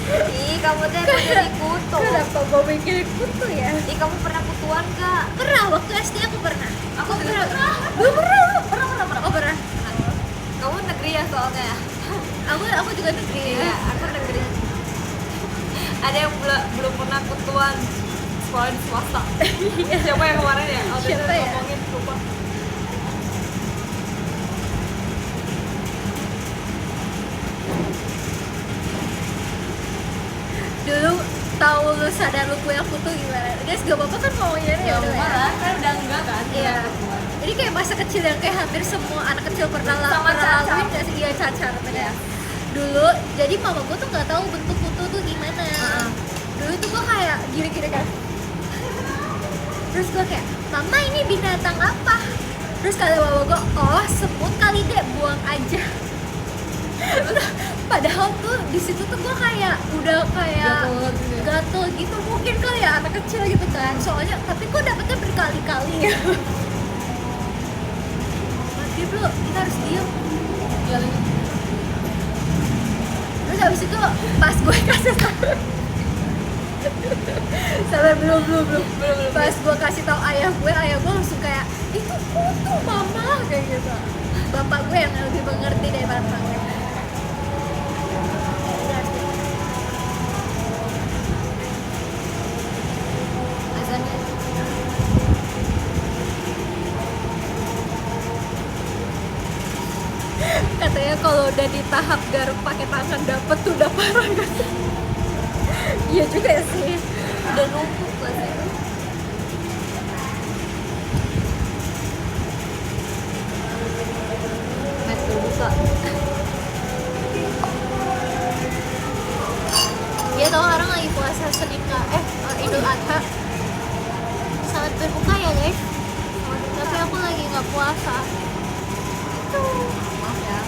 Ih, kamu tuh emang jadi kutu. Kenapa gue mikirin kutu ya? Ih, kamu pernah kutuan gak? Pernah, waktu SD aku pernah. Aku juga pernah. Belum pernah, lu? Pernah. Oh pernah. Kamu negeri ya soalnya ya? Aku juga negeri ya. Iya, aku negeri. Ada yang belum pernah kutuan sekolah di swasta. Siapa yang kemarin ya? Oh, Siapa ya? Ngomongin lupa. Dulu tahu lu sadar lu punya kutu gimana? Guys, gak apa-apa kan ngomongin ya Ya udah udah ya. kan udah enggak kan? Iya. Jadi kayak masa kecil yang kayak hampir semua anak kecil pernah Sama cacar. laluin gak sih? Iya, cacar bener. Dulu, jadi mama gue tuh gak tahu bentuk kutu tuh gimana. Dulu tuh gue kayak gini-gini kan. Terus gue kayak, mama ini binatang apa? Terus kata mama gue, oh semut kali dek, buang aja. Padahal tuh di situ tuh gue kayak udah kayak gatel gitu, mungkin kali ya anak kecil gitu kan. Soalnya tapi gue dapetnya berkali-kali. Mati bro, kita harus diem. Terus habis itu pas gue kasih tau, sampai belum. Pas gue kasih tau ayah gue langsung kayak itu kutu mama kayak gitu. Bapak gue yang lebih mengerti daripada mak gue. Azannya Katanya kalau udah di tahap garuk pakai tangan dapet tuh udah parah kan. Iya juga ya sih. udah numpuk lah sih. Met berbuka. Dia tahu orang lagi puasa Senin Idul Adha. Selamat berbuka ya guys. Tapi aku lagi nggak puasa. Maaf ya.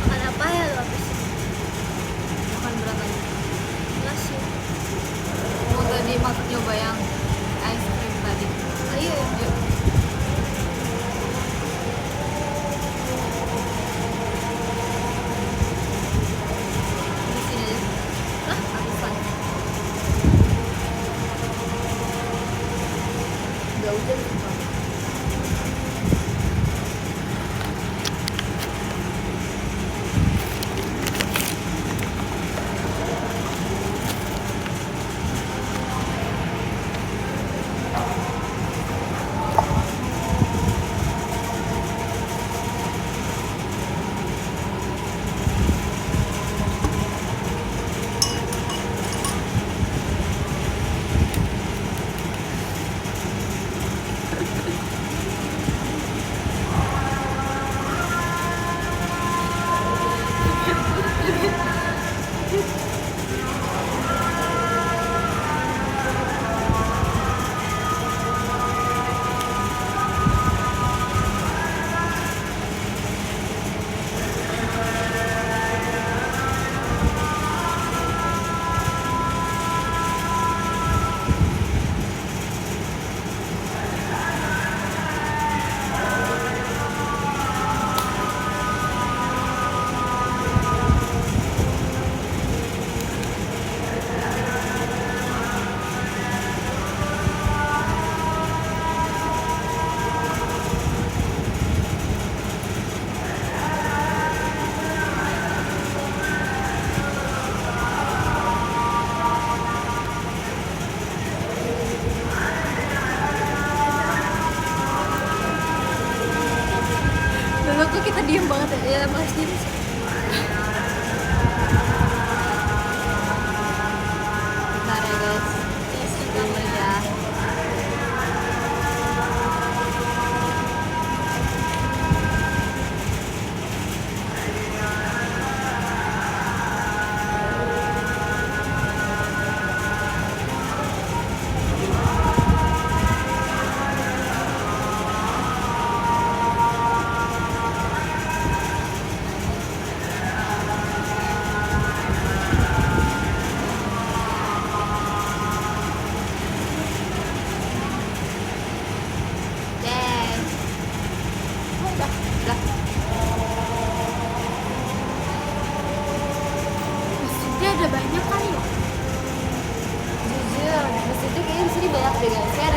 Makan apa ya lo abis ini? Makan berat lagi. Enggak sih. Mau tadi nyoba yang ice cream tadi. Ayo. Yuk. Di sini aja. Hah? Habisan. Gak hujan sumpah. Dulu tuh kita diem banget ya Mas Dini sih. Bentar ya guys. Yes, Dulu ya.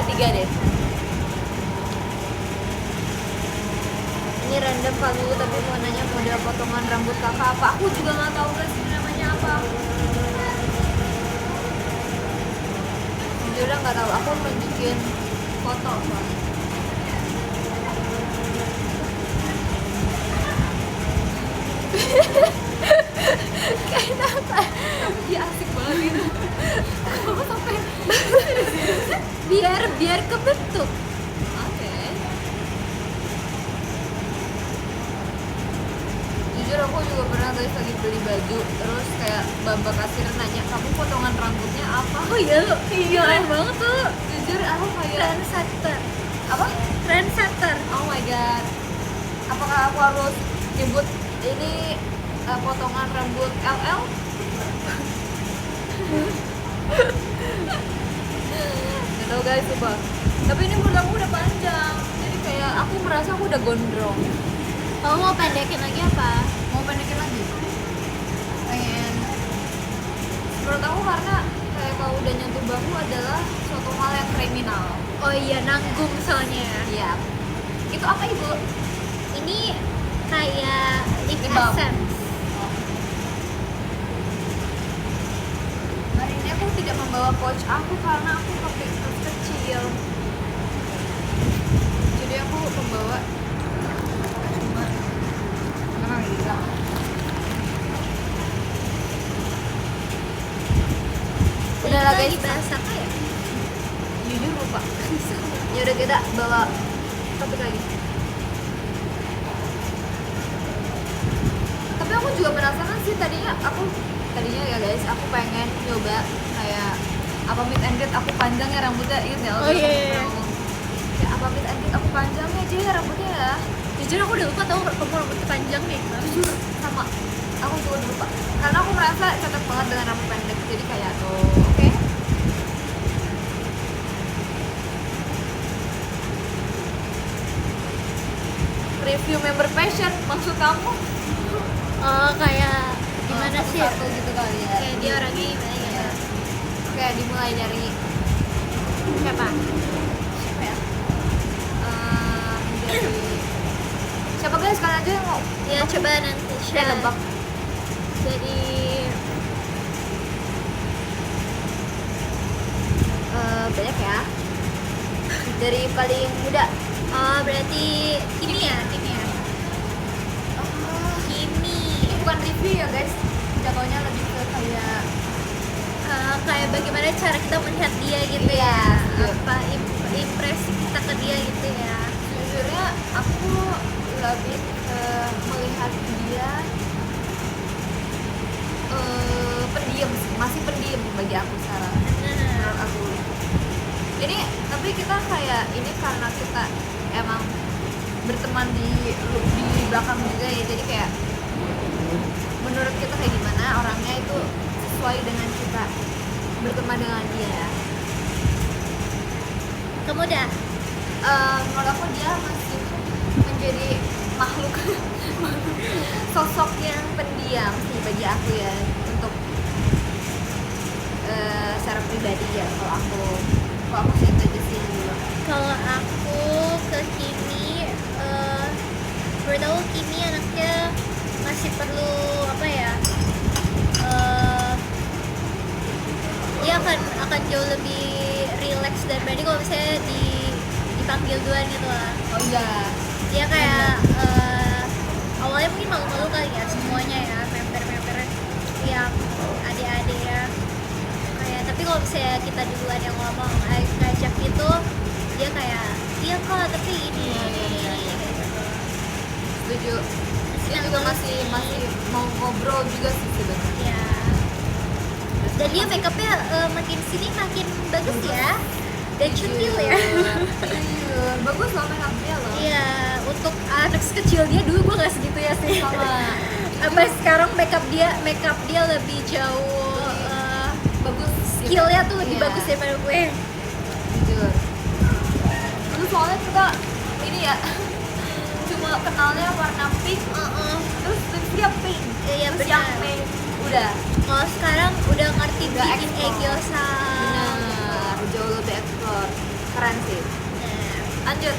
ketiga deh. Ini random kamu tapi mau nanya model potongan rambut kakak apa? Aku juga nggak tahu guys ini namanya apa. Jujur nggak tahu. Aku nunjukin foto soalnya. Kenapa? Dia asik banget gitu. Kamu sampai Biar kebentuk. oke. Jujur aku juga pernah guys lagi beli baju, terus kayak mbak kasir nanya kamu potongan rambutnya apa? Oh iya lo, keren banget tuh. Jujur aku kayak Trendsetter. apa? Trendsetter. Oh my god. Apakah aku harus nyebut ini potongan rambut LL? Gak tau guys, coba. Tapi ini menurut aku udah panjang. Jadi kayak aku merasa aku udah gondrong. Kamu mau pendekin lagi apa? Mau pendekin lagi? Pengen. Menurut aku karena kayak kalau udah nyentuh bahu adalah suatu hal yang kriminal. Oh iya, nanggung soalnya. Iya. Itu apa ibu? Ini kayak lip Lip balm. essence. Hari ini aku tidak membawa pouch aku karena aku pakai tas kecil. Jadi aku membawa cuma gila. Udah lah guys, Bahas apa ya? jujur lupa. Ya udah kita bawa topik lagi. Tapi aku juga penasaran sih tadinya ya guys, aku pengen nyoba kayak apa meet and greet aku panjang ya rambutnya gitu ya. Oh, iya. Kayak apa meet and greet aku panjang ya aja ya rambutnya ya. Jujur aku udah lupa tau kamu rambutnya panjang nih. Jujur sama aku juga udah lupa karena aku merasa cocok banget dengan rambut pendek jadi kayak tuh oke. Review member passion maksud kamu? Oh kayak gimana sih? Satu gitu kali ya. Kayak dia orangnya gimana gitu. Oke, dimulai dari Siapa? siapa ya? Dari siapa guys? Kalian aja yang mau Ya coba nanti share. nebak. Jadi Banyak ya. Dari paling muda. oh berarti Kimi ya? Kimi. Ini bukan review ya guys. Jatuhnya lebih ke kayak Kayak bagaimana cara kita melihat dia gitu Iya, ya? setuju. Apa impresi kita ke dia gitu ya? Jujurnya aku lebih melihat dia pendiam sih, masih pendiam bagi aku sekarang. Menurut aku. Jadi tapi kita kayak ini karena kita emang berteman di belakang juga ya, jadi kayak menurut kita kayak gimana orangnya itu sesuai dengan kita berteman dengan dia ya. Kamu udah? Menurut aku dia masih menjadi makhluk sosok yang pendiam sih bagi aku ya untuk secara pribadi ya kalau aku sih itu aja sih dulu. Kalau aku ke Kimi, beritahu Kimi anaknya masih perlu apa ya? Dia akan jauh lebih relax dan berarti kalau misalnya dipanggil duluan gitu lah. Oh iya. Dia kayak awalnya mungkin malu-malu kali ya semuanya ya member-member yang adik-adik ya. Kayak tapi kalau misalnya kita duluan yang ngomong ngajak gitu, dia kayak iya kok tapi ini kayak gitu. Setuju. Dia juga masih mau ngobrol juga sih sebenarnya. Ya. Dan dia make upnya makin sini makin bagus ya dan centil ya. Iya, bagus loh make up-nya loh. Iya, untuk anak sekecil dia dulu gue nggak segitu ya sih. Sama. Apa sekarang make up dia lebih jauh Bagus. skillnya tuh lebih Iya. bagus daripada gue. Jujur. Terus soalnya kita ini ya cuma kenalnya warna pink, terus lipsnya pink, Iya terus yang benar. pink udah. Kalau sekarang udah ngerti Udah bikin explore. egyosa. Benar, jauh lebih explore. Keren lanjut.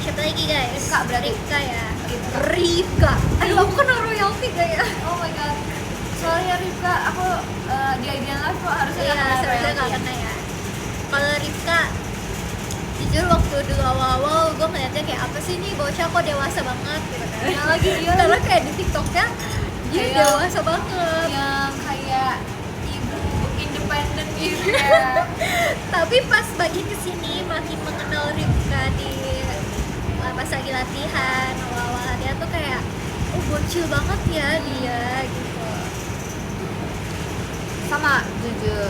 Siapa lagi guys? Ripka berarti. Ripka ya. Ripka. Ripka. Aduh, aku kena royalty gak ya? Oh my god. Soalnya Ripka, aku di IDN Live kok harusnya Iya, nggak kena sebenarnya royalty. gak kena ya. Kalau Ripka, jujur waktu dulu awal-awal gue ngeliatnya kayak apa sih nih bocah kok dewasa banget gitu kan. Nah, lagi dia Karena kayak di TikToknya dia Kayak- dewasa banget. yang kayak ibu independen gitu ya. Tapi pas makin kesini makin mengenal Ripka di pas lagi latihan awal-awal latihan tuh kayak oh bocil banget ya dia gitu. Sama jujur.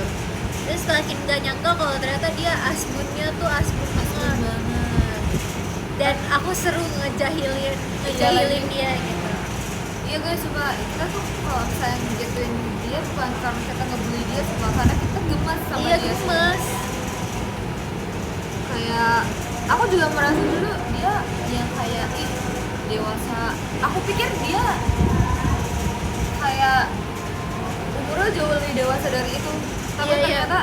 Terus makin gak nyangka kalau ternyata dia asbunnya tuh asbun banget. banget. Dan aku seru ngejahilin lagi. dia gitu. Iya guys, suka kita tuh kalau misalnya ngegituin dia bukan karena kita ngebully dia, suka karena kita gemas sama Iya dia. gemes. Kayak aku juga merasa dulu dia yang kayak ih dewasa. Aku pikir dia kayak umurnya jauh lebih dewasa dari itu. Tapi Iya, iya. ternyata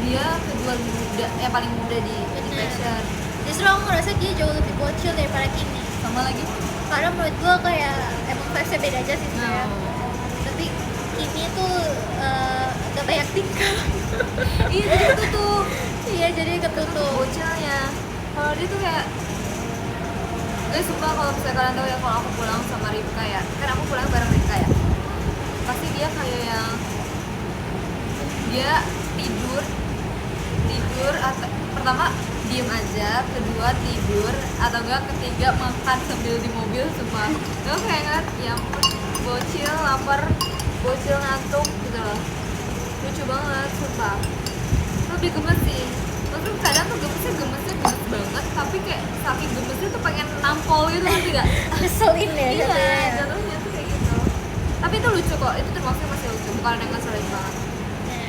dia kedua muda, yang paling muda di Bener. fashion. Justru aku ngerasa dia jauh lebih bocil daripada Kimi. Sama lagi. Karena menurut gua kayak emang versi beda aja sih sebenarnya. Tapi Kimi tuh gak banyak tingkah. Iya jadi itu tuh Iya jadi ketutup. bocilnya. Kalau dia tuh kayak guys, sumpah kalau misalnya kalian tahu ya, kalau aku pulang sama Ripka ya, kan aku pulang bareng Ripka ya, pasti dia kayak yang dia tidur atau pertama diem aja, kedua tidur, atau enggak ketiga makan sambil di mobil. Sumpah lo kayak ngeliat ya ampun, bocil lapar, bocil ngantuk gitu loh, lucu banget sumpah. Lebih gemes sih, maksudnya kadang tuh gemesnya gemes banget, tapi kayak saking gemesnya tuh pengen nampol gitu, ngerti gak? Ngeselin ya Iya, jatuhnya. jatuhnya tuh kayak gitu. Tapi itu lucu kok, itu termasuk masih lucu, bukan yang ngeselin banget. Nah,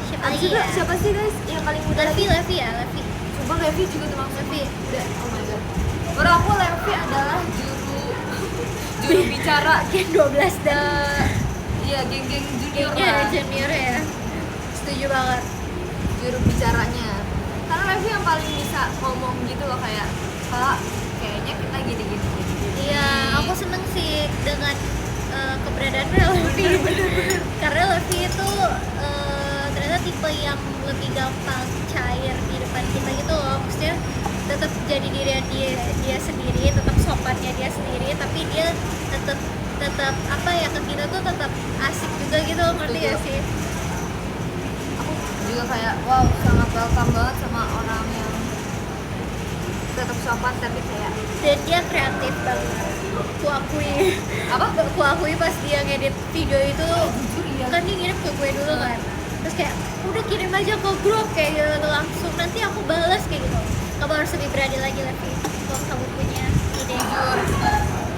siapa Abis lagi itu ya? siapa sih guys yang paling muda Levi lagi? ya Levi. Sumpah Levi juga termasuk Levi. muda. Oh my god. Menurut aku Levi adalah juru bicara Gen 12 dan iya geng-geng junior gengnya lah. junior ya. Setuju banget. Juru bicaranya. Karena Levi yang paling bisa ngomong gitu loh, kayak Kak, kayaknya kita gini-gini. Iya, aku seneng sih dengan keberadaan Levi. Karena Levi itu ternyata tipe yang lebih gampang cair di depan kita gitu loh. Maksudnya tetap jadi diri dia sendiri, tetap sopannya dia sendiri, tapi dia tetap apa ya, ke kita tuh tetap asik juga gitu, ngerti Betul. gak sih? Aku juga kayak wow, sangat welcome banget sama orang yang tetap sopan tapi kayak Dan dia kreatif banget. Kuakui. apa? Kuakui pas dia ngedit video itu, Jujur iya. kan dia ngirim ke gue dulu kan. Terus kayak udah kirim aja ke grup kayak gitu langsung, nanti aku balas kayak gitu. Kamu harus lebih berani lagi Levi kalau kamu punya ide. Jujur.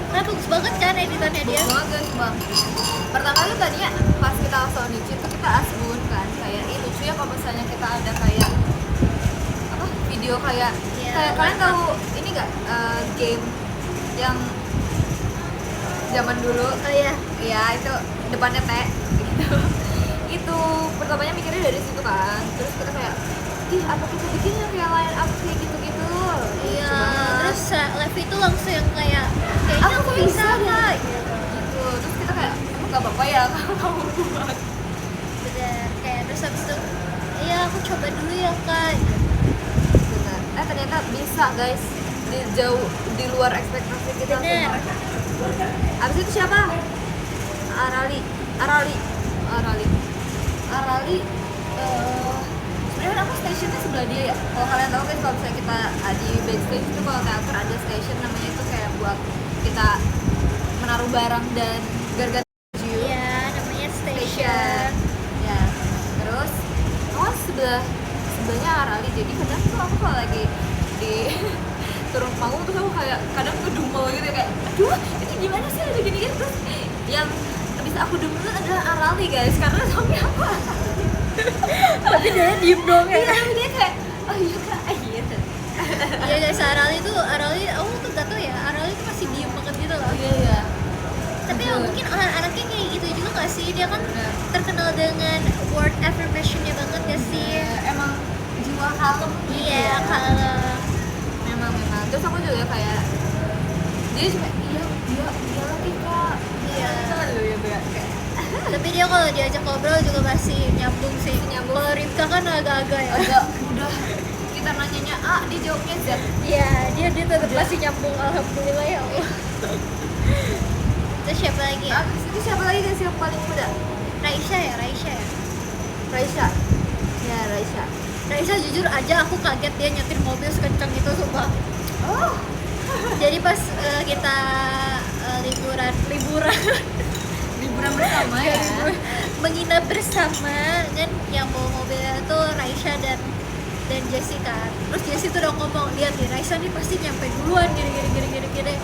Nah bagus banget kan editannya dia. Bagus banget guys, bang. Pertama tuh tadinya pas kita sounding itu kita asbun kan, kayak ini lucu ya kalau misalnya kita ada kayak apa video kayak Iya, kayak kalian like tahu ini nggak game yang zaman dulu Oh iya. ya itu depannya T gitu. Itu pertamanya mikirnya dari situ kan, terus kita kayak ih apa kita bikin yang kayak line up kayak gitu-gitu. Iya. Lucu banget. Terus Levi tuh langsung yang kayak kayaknya Aku aku bisa bisa deh. kak gitu. Gitu, terus kita kayak emang gak apa-apa ya kalau kamu buat. Bener. Kayak terus habis itu iya aku coba dulu ya kak. Benar. Ternyata bisa guys, di luar ekspektasi kita. Bener. Abis itu siapa? Arali. Sebenarnya aku stationnya sebelah dia ya. Kalau kalian tahu guys, kalau misalnya kita di backstage itu kalau teater ada station namanya itu kayak buat kita menaruh barang dan gargan baju. Iya namanya station. Ya. Terus sebelahnya Arali, jadi kadang tuh aku kalau lagi di turun panggung tuh aku kayak kadang kedumel gitu ya, kayak aduh itu gimana sih ada gini gitu. Terus yang bisa aku demen adalah Arali guys, karena suami apa Tapi dia diem dong ya. tapi dia kayak oh iya kak gitu. Iya guys, Arali aku tuh gak tau ya, Arali tuh masih diem banget gitu loh. Iya Tapi ya mungkin anaknya kayak gitu juga gak sih? Dia kan Bener. terkenal dengan word affirmation-nya banget gak sih? emang jiwa kalem gitu Iya, ya. kalau memang terus aku juga kayak dia cuma iya lagi kak Iya. lu ya kayak Tapi dia kalau diajak ngobrol juga masih nyambung sih. Kalau Rifka kan agak-agak ya. agak udah kita nanyanya A dia jawabnya Z. Iya, dia tetap masih nyambung, alhamdulillah ya Allah. Terus siapa lagi ya? Itu siapa lagi guys yang paling muda? Raisya ya. Raisya. Ya Raisya. Raisya jujur aja aku kaget dia nyetir mobil sekencang itu sumpah. Oh. Jadi pas kita liburan Liburan bersama ya. menginap bersama kan, yang bawa mobilnya tuh Raisya dan Jessica. Terus Jessie tuh udah ngomong, lihat nih Raisya nih pasti nyampe duluan gini.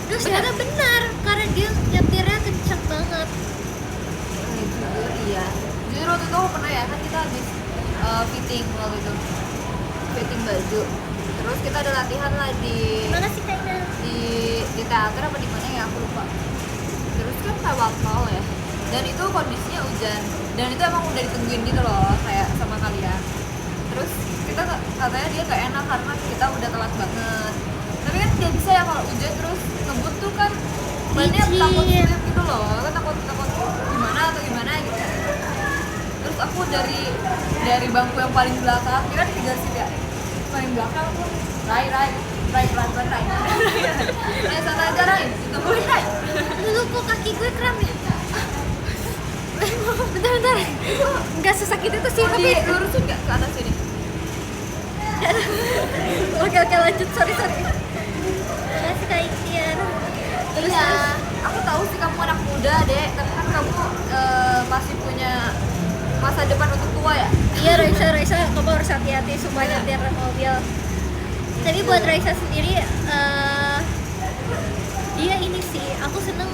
Terus ternyata benar karena dia nyetirnya kenceng banget. Jujur iya. Jujur waktu itu aku pernah ya kan kita habis fitting waktu itu. Fitting baju. Terus kita ada latihan lah di Mana sih kayaknya? di teater apa di mana ya aku lupa. Terus kan lewat tol ya. Dan itu kondisinya hujan. Dan itu emang udah ditungguin gitu loh kayak sama kalian. Terus kita katanya dia gak enak karena kita udah telat banget. Tapi kan nggak bisa ya kalau hujan terus ngebut tuh kan banyak Licin. takut slip gitu loh. Kan takut gimana atau gimana gitu. Terus aku dari bangku yang paling belakang, dia kan 3 seat ya. Paling belakang tuh Rai pelan-pelan Rai. Santai aja Rai, ditungguin Rai. Dulu kok kaki gue kram ya? Bentar. Enggak sesakit itu sih, tapi Lurusin nggak ke atas sini? Oke, lanjut, sorry. Masih Kak Iktiar. Terus Iya, aku tahu sih kamu anak muda dek, tapi kan kamu masih punya masa depan untuk tua ya. iya Raisa kamu harus hati-hati supaya nyetir mobil. Tapi buat Raisa sendiri dia ini sih, aku seneng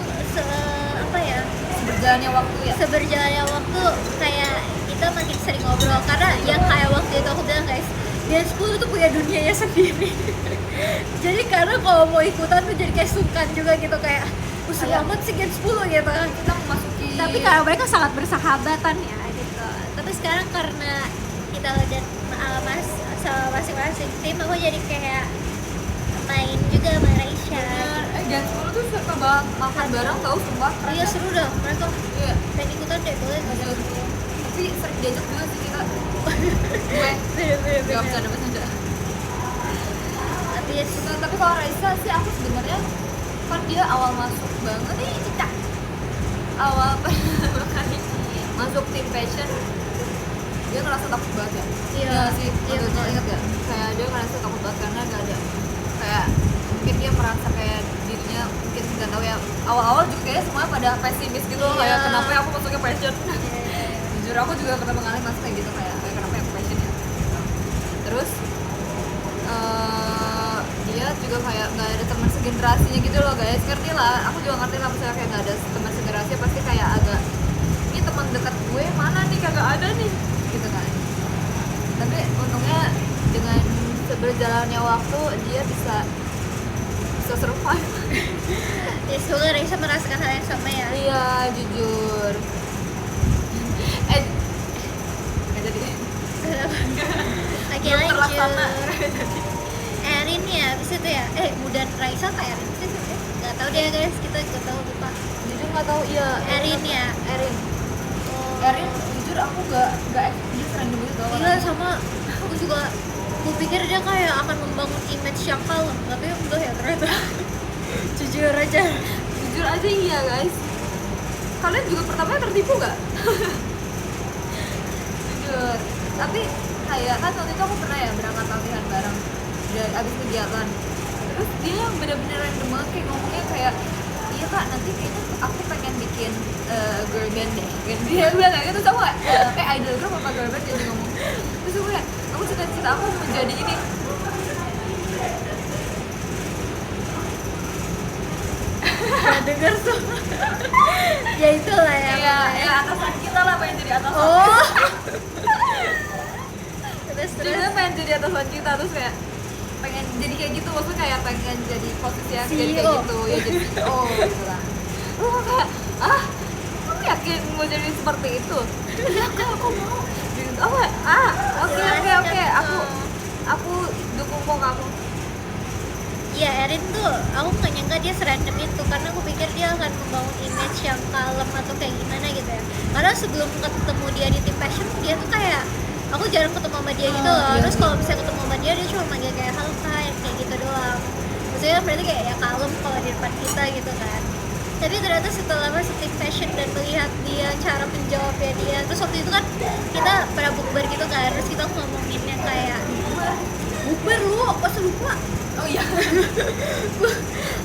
Berjalannya waktu ya. seberjalannya waktu kayak kita makin sering ngobrol, karena yang kayak waktu itu aku bilang guys, Gen 10 tuh punya dunianya sendiri. Jadi karena kalau mau ikutan tuh jadi kayak sungkan juga gitu, kayak usah amat sih Gen 10 gitu. Kita memasuki. Tapi karena mereka sangat bersahabatan ya gitu. Tapi sekarang karena kita udah sama masing-masing tim, aku jadi kayak main juga sama Raisya. Jam 10 tuh suka banget makan bareng tau, sumpah. Iya seru dah mereka. Iya. Dan ikutan deh boleh nggak Jam 10. Tapi sering diajak juga sih kita. Gue nggak bisa dapat aja. Habis Tapi kalau Raisa sih aku sebenarnya kan dia awal masuk banget nih cicak. Awal pertama kali masuk tim fashion dia ngerasa takut banget ya. Iya, sih. iya, Waktu itu bener. ingat gak? Kayak dia ngerasa takut banget karena gak ada kayak mungkin dia merasa kayak dirinya mungkin nggak tahu ya, awal-awal juga kayak semuanya pada pesimis gitu. Iya. Kayak kenapa ya aku masuknya fashion. Jujur aku juga pernah mengalami masa kayak gitu, kayak kenapa ya aku fashion ya. Terus dia juga kayak nggak ada teman segenerasinya gitu loh guys, ngerti lah, aku juga ngerti lah misalnya kayak nggak ada teman segenerasi pasti kayak agak ini teman dekat gue mana nih, kagak ada nih gitu kan. Tapi untungnya dengan berjalannya waktu dia bisa survive. ya semoga Raisa merasakan hal yang sama ya. Iya jujur. Nggak jadi. Oke Belum terlaksana. lanjut. Erin ya, abis itu ya. Mudan Raisa apa Erin sih sebenarnya? Nggak tahu deh guys, kita nggak tahu lupa. Jujur nggak tahu. Iya Erin ya. Erin. Oh. Erin jujur aku nggak dia keren banget tau. Iya sama, aku juga pikir dia kayak akan membangun image yang kalem, tapi enggak ya ternyata. Jujur aja Iya guys, kalian juga pertamanya tertipu nggak? Jujur, tapi kayak kan waktu itu aku pernah ya berangkat latihan bareng dari abis kegiatan. Terus dia yang bener-bener random banget kayak ngomongnya kayak, iya kak nanti kayaknya aku pengen bikin girl band deh. Dia bilang kayak gitu, tau gak? Idol group apa girl band, dia ngomong. Terus aku kayak, aku cita-cita aku menjadi ini. nggak denger tuh. Ya itulah ya. Ya atasan kita lah pengen jadi atasan. Oh. terus Dia pengen jadi atasan kita, terus kayak pengen jadi kayak gitu, maksudnya kayak pengen jadi posisi yang jadi kayak CEO. gitu ya, jadi CEO gitu lah. Lu kayak kamu yakin mau jadi seperti itu? Iya kak aku mau gitu. Oke aku dukung kok kamu. Iya, Erin tuh aku nggak nyangka dia serandom itu, karena aku pikir dia akan membangun image yang kalem atau kayak gimana gitu ya. Karena sebelum ketemu dia di Team Passion, dia tuh kayak aku jarang ketemu sama dia gitu loh. Iya, Terus iya. kalau misalnya ketemu sama dia cuma manggil kayak halo Kak, kayak gitu doang. Maksudnya berarti kayak ya kalem kalau di depan kita gitu kan. Tapi ternyata setelah masuk Team Passion dan melihat dia cara menjawabnya dia, terus waktu itu kan kita pernah bukber gitu kan, terus kita ngomonginnya kayak bukber lu apa sih lupa. Oh iya.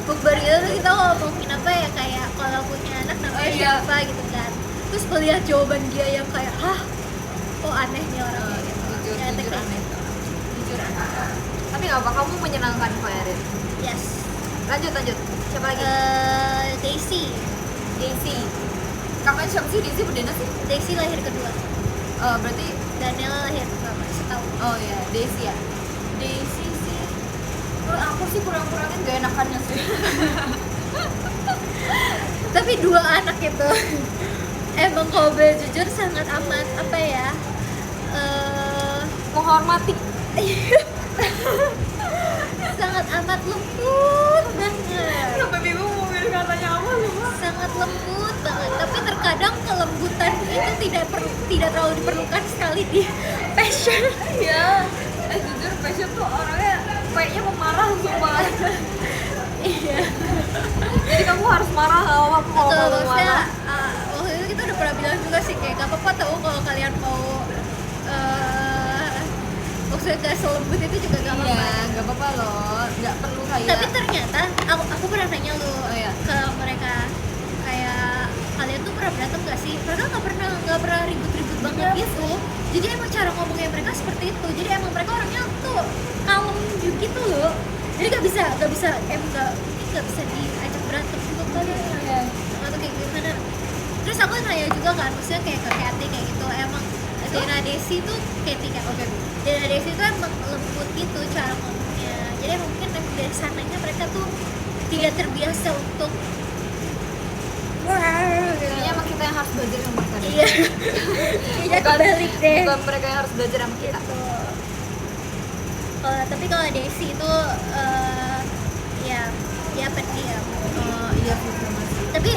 Bukber itu tuh kita ngomongin apa ya, kayak kalau punya anak namanya Oh, iya. siapa gitu kan. Terus melihat jawaban dia yang kayak hah, kok aneh nih orang kayak gitu. Jujur Ternyata jujur kayak aneh. gitu. Jujur aneh. Tapi nggak apa, kamu menyenangkan kok Erin. Yes. Lanjut. Siapa lagi? Daisy. Daisy. Kakak siapa sih? Daisy berdena sih? Daisy lahir kedua. Berarti Daniela lahir pertama setahun. oh ya Daisy ya. Daisy sih. Menurut aku sih kurang-kurangin gak enakannya sih. Tapi dua anak itu emang kalau boleh jujur sangat amat apa ya, Menghormati. sangat amat lembut banget. Sampai bingung mau milih katanya apa lupa. Sangat lembut banget, tapi terkadang kelembutan itu tidak terlalu diperlukan sekali di Passion. Iya. Jujur Passion tuh orangnya kayaknya pemarah sumpah. Iya. Jadi kamu harus marah kalau aku mau Betul, kamu maksudnya marah. waktu itu kita udah pernah bilang juga sih kayak gak apa-apa tau kalau kalian mau maksudnya gak selembut itu juga gak apa-apa. Iya, nggak apa-apa loh. Nggak perlu kayak. Tapi ternyata aku pernah nanya lu Oh, iya. ke mereka kayak kalian tuh pernah berantem gak sih? Mereka nggak pernah ribut-ribut banget Iya. gitu. Jadi emang cara ngomongnya mereka seperti itu. Jadi emang mereka orangnya tuh kalem gitu loh. Jadi nggak bisa nggak bisa diajak berantem gitu kan? Iya. Atau kayak gimana? Terus aku nanya juga kan, maksudnya kayak ke Kathy kayak gitu. Emang Dena Desi tuh Kathy kan? Oke. Dena Desi tuh emang lembut gitu cara ngomongnya. Jadi mungkin emang dari sananya mereka tuh tidak terbiasa untuk Kayaknya emang kita yang harus belajar sama mereka deh. iya. Kayaknya kebalik deh. Bukan mereka yang harus belajar sama kita. Gitu. Tapi kalau Desi itu ya pendiam. Iya sih. Tapi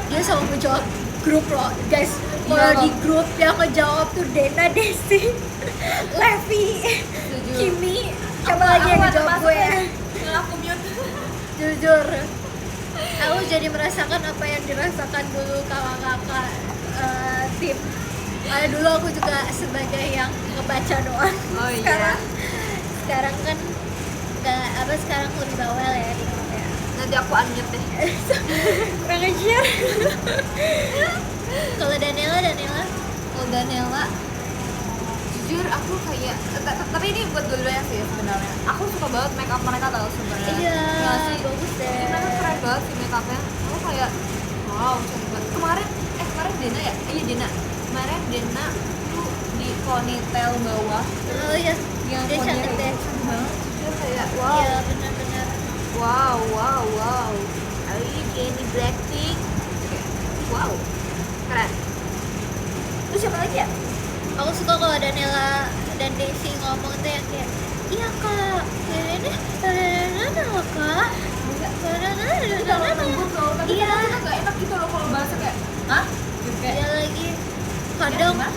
dia selalu menjawab grup loh guys. Kalau Iya, di loh. grup yang ngejawab tuh Dena, Desi, Levi, Setuju. Kimi, siapa lagi yang ngejawab gue? Aku mute. Jujur, aku jadi merasakan apa yang dirasakan dulu kakak-kakak tim. Karena dulu aku juga sebagai yang ngebaca doang. Oh iya. Sekarang kan sekarang lebih bawel ya di grup ya. Nanti aku unmute deh. Kurang ajar. Kalau Daniela Kalau Daniela, jujur aku kayak tapi ini buat dua-duanya sih sebenarnya. Aku suka banget make up mereka tau sebenarnya. iya Nggak sih? bagus deh. Mereka keren banget sih make upnya. Aku kayak wow, cantik banget. Kemarin Dena ya? Iya Dena. Kemarin Dena tuh di ponytail bawah. Oh iya, Yang dia ponytail cantik deh. cantik banget. Jujur kayak wow. Iya benar-benar. Wow. Are you Jennie Blackpink? Kayak, wow, keren. Terus siapa lagi ya? Aku suka kalau Daniela dan Desi ngomong tuh yang kayak iya kak, ini kak, Itu kalau lembut loh, tapi iya, kadang kita nggak enak gitu loh kalau bahasa kayak, hah? Gitu kayak, iya lagi. ya, Kadang gimana?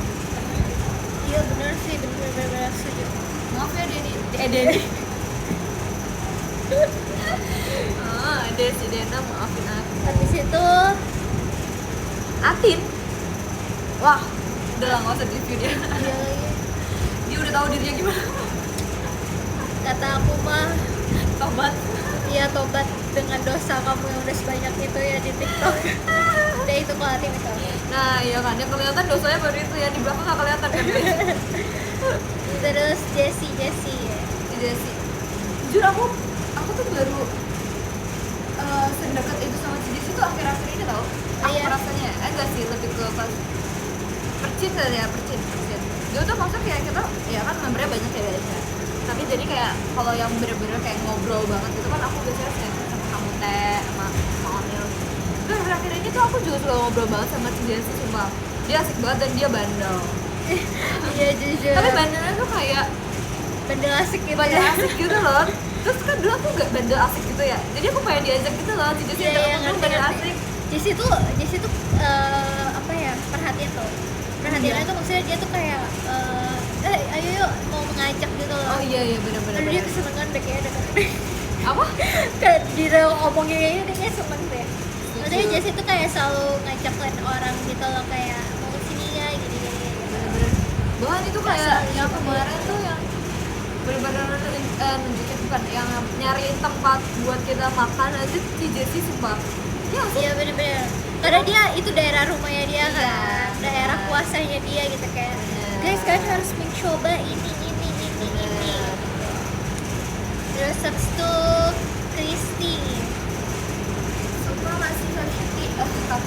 iya benar sih, benar setuju. Maaf ya Denny. Desi Dena maafin aku. Habis itu Atin, wah, udah lah nggak usah di dia. iya lagi. Dia udah tahu dirinya gimana. Kata aku mah Tobat. iya tobat dengan dosa kamu yang udah sebanyak itu ya di TikTok. Udah itu kalau Atin itu. Nah iya kan, yang kelihatan dosanya baru itu ya, di belakang nggak kelihatan kan guys. Terus Jessie Si Desi. Jujur aku tuh baru sedekat itu sama si Desi tuh akhir-akhir ini tau. Aku Iya. rasanya, enggak sih, lebih ke pas percin kali ya, percin. Dia tuh maksudnya kayak kita, ya kan membernya banyak ya guys ya. Tapi jadi kayak kalau yang bener-bener kayak ngobrol banget itu kan aku biasanya sering sama kamu teh, sama Onil. Terus akhir-akhir ini tuh aku juga suka ngobrol banget sama si Desi, sumpah. Dia asik banget dan dia bandel. iya jujur. Tapi bandelnya tuh kayak bandel asik gitu banyak ya. asik gitu loh. Terus kan dulu aku gak bandel udah asik gitu ya, jadi aku pengen diajak gitu loh. Jadi Iya, iya, ngerti, pengen ngerti. asik. Jesse tuh apa ya, perhatian tuh. Perhatiannya tuh maksudnya dia tuh kayak ayo yuk mau mengajak gitu loh. Oh iya benar-benar. Aduh, dia kesenangan deh kayaknya dengan Apa? kayak dia ngomongnya kayaknya dia kayak seneng deh. Maksudnya Jesse tuh kayak selalu ngajak orang gitu loh, kayak mau kesini ya gini-gini gitu. Bener-bener. Bahkan itu kayak Asal yang juga. kemarin tuh yang bener-bener nunjukin, bukan yang nyariin tempat buat kita makan aja di Jessie, sumpah. Iya nggak sih? Iya bener-bener, karena dia itu daerah rumahnya dia Iya, kan, daerah bener. kuasanya dia gitu kayak Bener. guys kalian harus mencoba ini Bener. terus habis itu Kristi. Sumpah masih Kak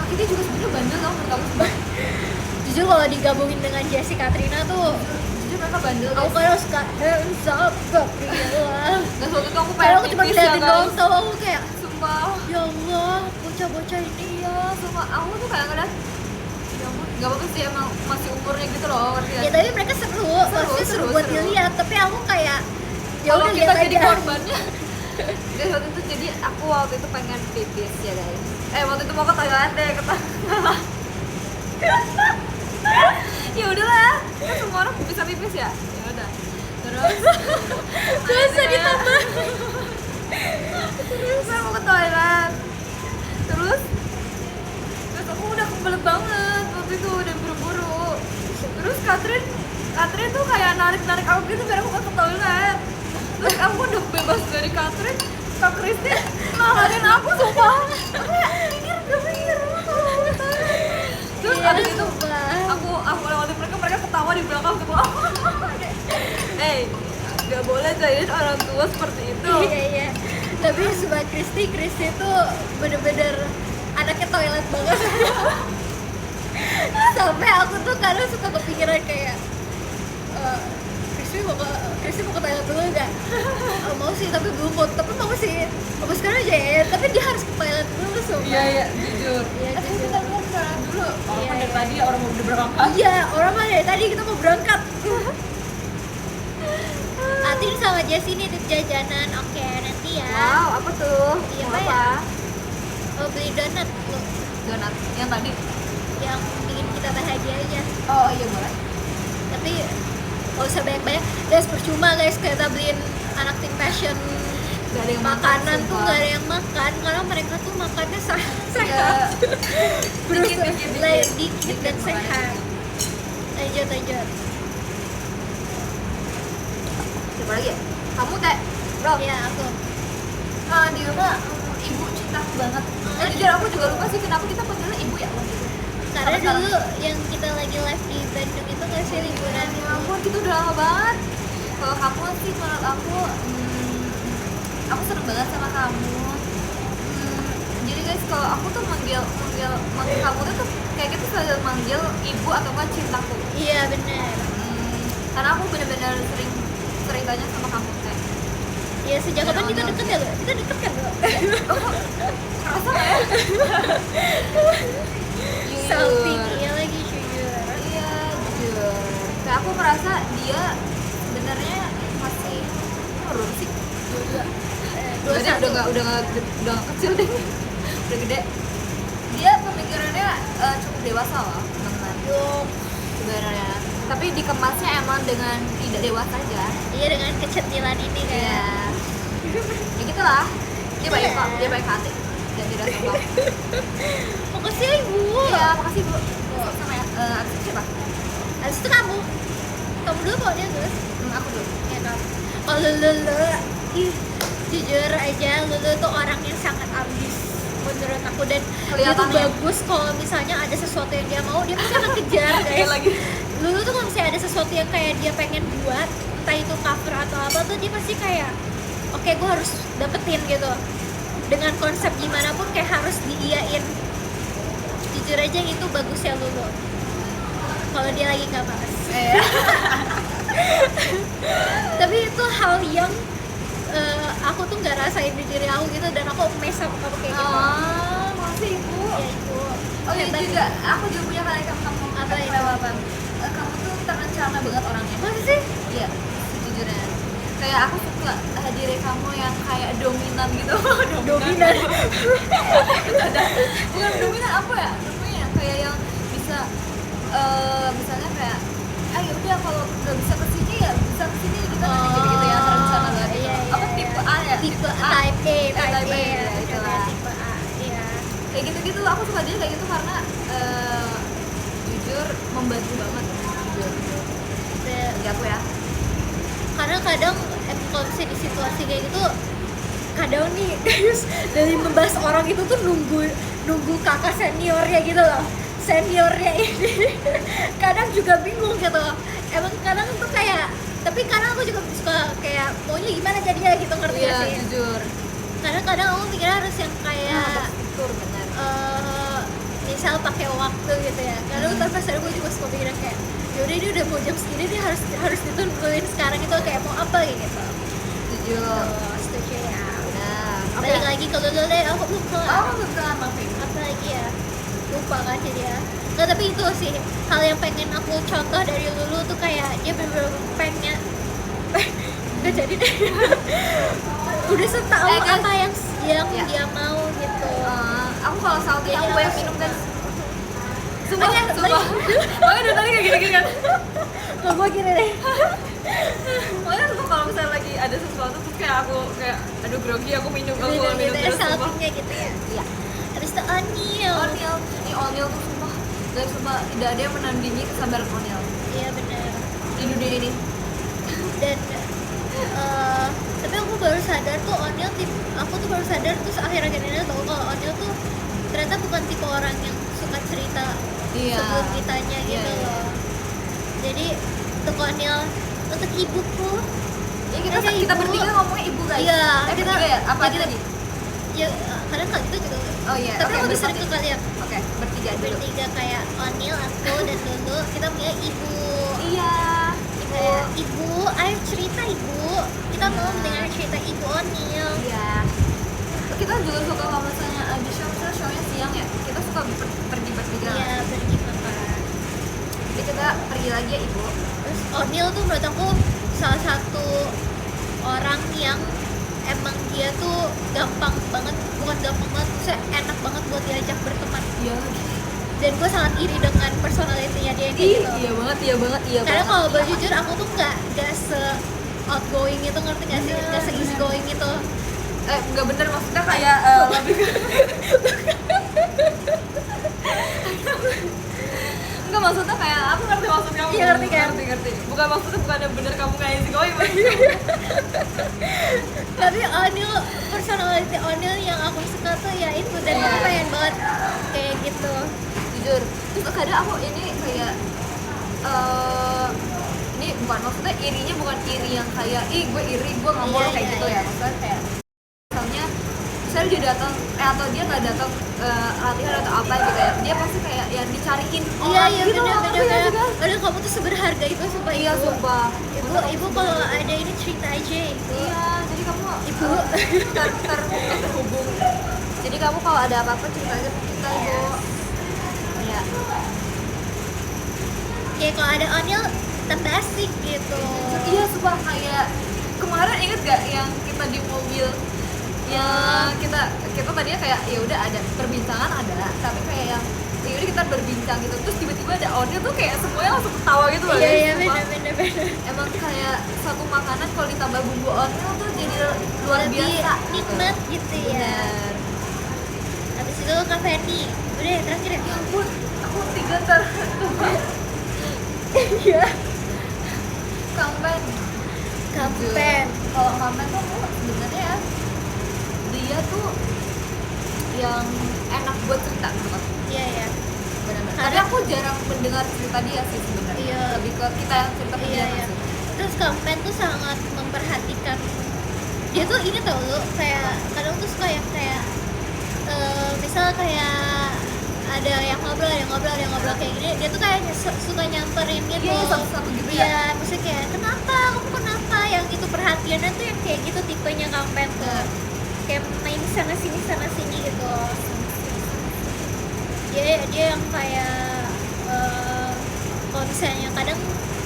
Kitty juga sebenarnya bandel tau menurut aku, sumpah. Jujur kalau digabungin dengan Jessie Katrina tuh Jujur mereka bandel aku guys. kadang suka hands up Katrina. Dan waktu itu aku Kalau aku pengen cuma pipis ya ngeliatin doang guys. tau, aku kayak Sumpah. ya Allah bocah-bocah ini. Iya, sumpah aku tuh kayak ngeliat, ya ampun, gak apa-apa sih emang masih umurnya gitu loh, ngerti Ya gak? tapi mereka seru, maksudnya seru buat seru. dilihat, tapi aku kayak ya Kalau udah kita lihat jadi aja. korbannya. Guys, waktu itu jadi aku waktu itu pengen pipis ya guys. Waktu itu mau ke toilet deh, ya udahlah, kan semua orang bisa pipis ya. Ya udah. Terus Bisa ditambah. terus saya mau ke toilet. Terus aku udah kebelet banget waktu itu, udah buru-buru. Terus Katrin tuh kayak narik aku gitu biar aku gak ke toilet. Terus aku udah bebas dari Katrin, Kak Kristi nahanin aku, sumpah. Aku kayak minggir, terus Iya, abis itu sumpah. aku lewatin mereka ketawa di belakang semua. Gak boleh jadiin orang tua seperti itu. Iya. Tapi sobat Kristi tuh bener-bener anaknya toilet banget. Sampai aku tuh kadang suka kepikiran kayak Kristi mau ke toilet dulu nggak? Mau sih tapi belum mau, tapi mau sih. Mau sekarang aja ya, tapi dia harus ke toilet dulu sumpah. Iya, jujur. Iya, Tapi jujur. kita belum jalan dulu. Oh, Iya, kan dari iya. tadi orang mau udah berangkat. Iya, orang mah dari tadi kita mau berangkat. Atin sama Jessie nih tip jajanan, oke nanti ya. Wow, apa tuh? Iya, Mau apa apa? Mau beli donat lu, Donat yang tadi. yang bikin kita bahagia aja. Oh iya boleh. Tapi gak usah banyak-banyak guys, percuma guys kita beliin anak Teen Passion Gak ada yang makanan tuh sumpah. gak ada yang makan, karena mereka tuh makannya Iya. sehat. Terus Dikit. dikit dan sehat. Lanjut. Siapa lagi ya? Kamu teh, bro. Ya aku. Di rumah ibu cinta banget. Jujur aku juga lupa sih kenapa kita panggilnya ibu ya waktu itu. Karena Sampai sekarang. dulu yang kita lagi live di Bandung itu nggak sih liburan Ya itu. ampun, itu udah lama banget. Kalau kamu sih menurut aku seneng banget sama kamu. Jadi guys, kalau aku tuh manggil kamu tuh kayak gitu selalu manggil ibu atau kan cintaku. Iya benar. Karena aku benar-benar sering tanya sama kamu kayak. Ya sejak kapan kita deket ya lo? Kita deket kan lo? Kerasa nggak ya? Salting iya lagi jujur. Iya, jujur. Kayak aku merasa dia sebenarnya masih umur sih. Dia udah nggak kecil deh, udah gede. Dia pemikirannya cukup dewasa loh, teman-teman. Sebenarnya. Tapi dikemasnya emang dengan tidak dewasa aja. Iya dengan kecentilan ini kan. Iya. Ya gitulah. Dia baik kok, dia baik hati dan tidak sombong. Makasih ya ibu. Iya, makasih Bu. Sama ya. Abis itu siapa? Habis itu kamu dulu kok dia terus. Aku dulu. Ya kan. Kalau Lulu, ih jujur aja Lulu tuh orang yang sangat ambis menurut aku, dan dia tuh Kelihatannya. bagus kalau misalnya ada sesuatu yang dia mau dia pasti akan kejar Iya guys. lagi. Lulu tuh kalau misalnya ada sesuatu yang kayak dia pengen buat, entah itu cover atau apa tuh dia pasti kayak oke gue harus dapetin gitu, dengan konsep gimana pun kayak harus diiyain. Jujur aja itu bagusnya Lulu kalau dia lagi nggak males. Tapi itu hal yang aku tuh nggak rasain di diri aku gitu, dan aku amazed sama kamu kayak gitu. Makasih Ibu. Ya itu. Oh iya Hebat. juga, aku juga punya kali kamu Apa itu? kelewatan. Kamu tuh terencana banget orangnya. Masa sih? Iya, sejujurnya. Kayak aku suka hadir diri kamu yang kayak dominan gitu. Dominan. Bukan dominan, apa ya namanya ya, kayak yang bisa misalnya kayak ya udah kalau nggak bisa kesini ya bisa kesini gitu kan, gitu ya terencana banget gitu. Iya, Apa iya, tipe iya. A ya, Tipe A. type A, type A ya, ya, itulah. tipe A, iya. Kayak gitu aku suka dia kayak gitu karena jujur membantu banget, jujur bagi aku ya. Karena kadang kalau misalnya di situasi kayak gitu, kadang nih guys, dari membahas orang itu tuh nunggu kakak seniornya gitu loh, seniornya ini kadang juga bingung gitu. Emang kadang tuh kayak, tapi kadang aku juga suka kayak maunya gimana jadinya gitu, ngerti Iya, gak sih? jujur. Kadang aku mikirnya harus yang kayak Betul, benar. misal pakai waktu gitu ya. Kadang tanpa sadar gue juga suka pikiran kayak, yaudah ini udah mau jam segini nih, harus ditentuin sekarang gitu, kayak mau apa gitu. Jujur. Setuju ya. Nah, Balik lagi ke Lulu deh, aku belum kelar. aku betul maafin. Apa lagi ya? Lupa kan jadi ya. Nggak, tapi itu sih hal yang pengen aku contoh dari Lulu tuh, kayak dia bener-bener pengen nggak jadi deh. Udah tahu Guys. apa yang Ya. dia mau gitu. Aku kalau salty Jadi aku aku banyak minum guys. Sumpah, Makanya sumpah. Makanya dari tadi kayak gini-gini kan. Kalau gue gini deh. Makanya sumpah kalau misalnya lagi ada sesuatu terus kayak aku kayak aduh grogi, aku minum Gitu, minum terus sumpah. saltingnya gitu ya. Iya. Habis itu Anil. Onil, ini Onil tuh sumpah. Guys, sumpah tidak ada yang menandingi kesabaran Onil Iya benar. di dunia ini. Dan tapi aku baru sadar tuh Onil aku tuh baru sadar terus akhir-akhir ini tau kalau Onil tuh ternyata bukan tipe orang yang suka cerita Iya. sebelum ditanya gitu Iya, iya. loh. Jadi untuk Onil, untuk ibuku, Ya kita Kayak kita ibu. bertiga ngomongnya ibu guys. Iya, kita kita- ya apa ya, kita- tadi? ya kadang kali itu juga. Oh iya, Tapi oke, aku lebih sering berarti- ke kalian Oke, bertiga dulu. bertiga, kayak Onil, aku dan Lulu, kita punya ibu. Iya. Kayak, ibu, ayo cerita ibu. Kita mau mendengar cerita ibu Onil. Iya. Kita juga suka kalau misalnya di show-nya siang ya. Kita suka pergi bertiga. Iya, pergi makan. Jadi kita pergi lagi ya ibu. Terus Onil tuh menurut aku salah satu orang yang emang dia tuh gampang banget, bukan gampang banget, maksudnya enak banget buat diajak berteman. Iya. Dan gue sangat iri dengan personalitinya dia kayak gitu. Iya banget. Karena kalau boleh jujur, aku tuh nggak se outgoing itu, ngerti nggak sih? Nggak se easy going itu. Nggak bener, maksudnya kayak lebih Enggak, maksudnya kayak aku ngerti maksud kamu. Iya, ngerti kan? Ngerti. Bukan maksudnya bukan yang bener kamu kayak si koi. Tapi Onil, personality Onil yang aku suka tuh ya itu, dan Iya. aku pengen banget kayak gitu. Jujur. Terus kadang aku ini kayak ini bukan maksudnya irinya, bukan iri yang kayak gue iri, gue nggak mau Iya, lo kayak iya, gitu iya. ya. Maksudnya kayak misalnya dia datang atau dia nggak datang latihan atau apa gitu ya, dia pasti kayak yang dicariin Iya, orang iya, gitu loh, bener. ngerti nggak sih, Kak? Padahal kamu tuh seberharga itu, sumpah. Iya, Ibu. sumpah. Ibu kalau ada ini cerita aja Ibu. Iya, jadi kamu Ibu. terhubung. Jadi kamu kalau ada apa-apa cerita aja ke kita, Ibu. Iya. Kayak kalau ada Onil tambah asik gitu. Iya, sumpah kayak kemarin inget gak yang kita di mobil yang kita tadinya kayak ya udah ada perbincangan ada, tapi kayak yang ya udah kita berbincang gitu, terus tiba-tiba ada Onil tuh kayak semuanya langsung ketawa gitu loh. Iya, guys, iya, sumpah. bener. Emang kayak satu makanan kalau ditambah bumbu Onil tuh jadi luar Lebih biasa nikmat gitu ya. Bener. Habis itu Kak Feni. Udah ya, terakhir ya. Ya ampun, aku 3 tuh. Iya. Kampen. Kampen. Kalau kampen tuh aku sebenarnya ya, dia tuh yang enak buat cerita gitu kan. Iya, iya. Benar-benar. Tapi Karena- aku jarang mendengar cerita dia sih sebenarnya. Iya. Lebih ke kita yang cerita ke dia. Iya. sih. Terus Kampen tuh sangat memperhatikan. Dia tuh ini tau lu, kayak kadang tuh suka yang kayak misal kayak ada yang ngobrol kayak gini, dia tuh kayak suka nyamperin gitu. Iya, satu-satu gitu ya. Iya, maksudnya kayak kenapa, kamu kenapa, yang itu perhatiannya tuh yang kayak gitu tipenya Kampen tuh. Kayak main sana sini gitu. Dia yang kayak kalau misalnya kadang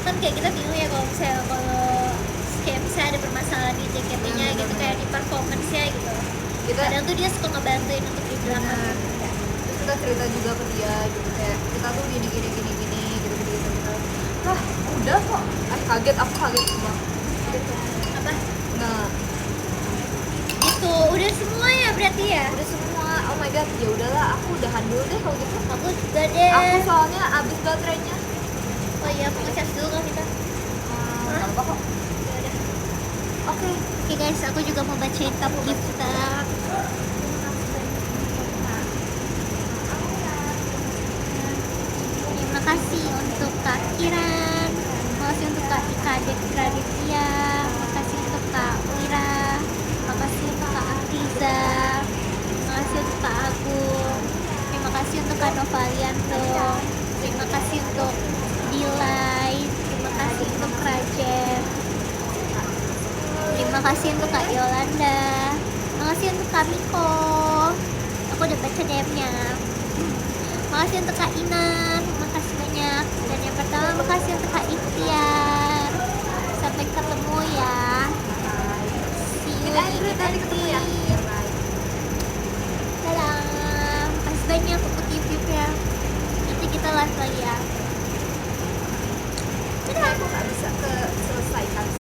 kan kayak kita bingung ya kalau misalnya ada permasalahan di JKT-nya gitu kadang tuh dia suka ngebantuin untuk di belakang. Benar. Terus kita cerita juga ke dia gitu kayak kita tuh gini gini gini gini gitu gitu gitu. Lah udah kok. Kaget, aku kaget semua. Gitu. Apa? Nah, Itu udah semua ya berarti ya. udah semua. Oh my god, ya udahlah, aku udahan dulu deh kalau gitu. Aku juga deh. Aku soalnya abis baterainya. Oh iya, aku ngecas dulu kan kita. Nggak apa kok. Ya udah. Oke. Oke guys, aku juga mau bacain top kita. Terima kasih untuk Kak Kiran, terima kasih untuk Kak Ika Raditya, terima kasih untuk Kak Wira, terima kasih untuk Kak Afiza, terima kasih untuk Kak Agung, terima kasih untuk Kak Novalianto, terima kasih untuk Dilay, terima kasih untuk Rajen, terima kasih untuk Kak Yolanda, terima kasih untuk Kak Miko, aku udah baca DM-nya. Terima kasih untuk Kak Ina, terima kasih banyak. Dan yang pertama, terima kasih untuk Kak Ikhtiar. Sampai ketemu ya. See you Kita Android nanti ketemu ya. Dadah. Makasih banyak untuk tip ya. Nanti kita live lagi ya. Aku nggak bisa selesaikan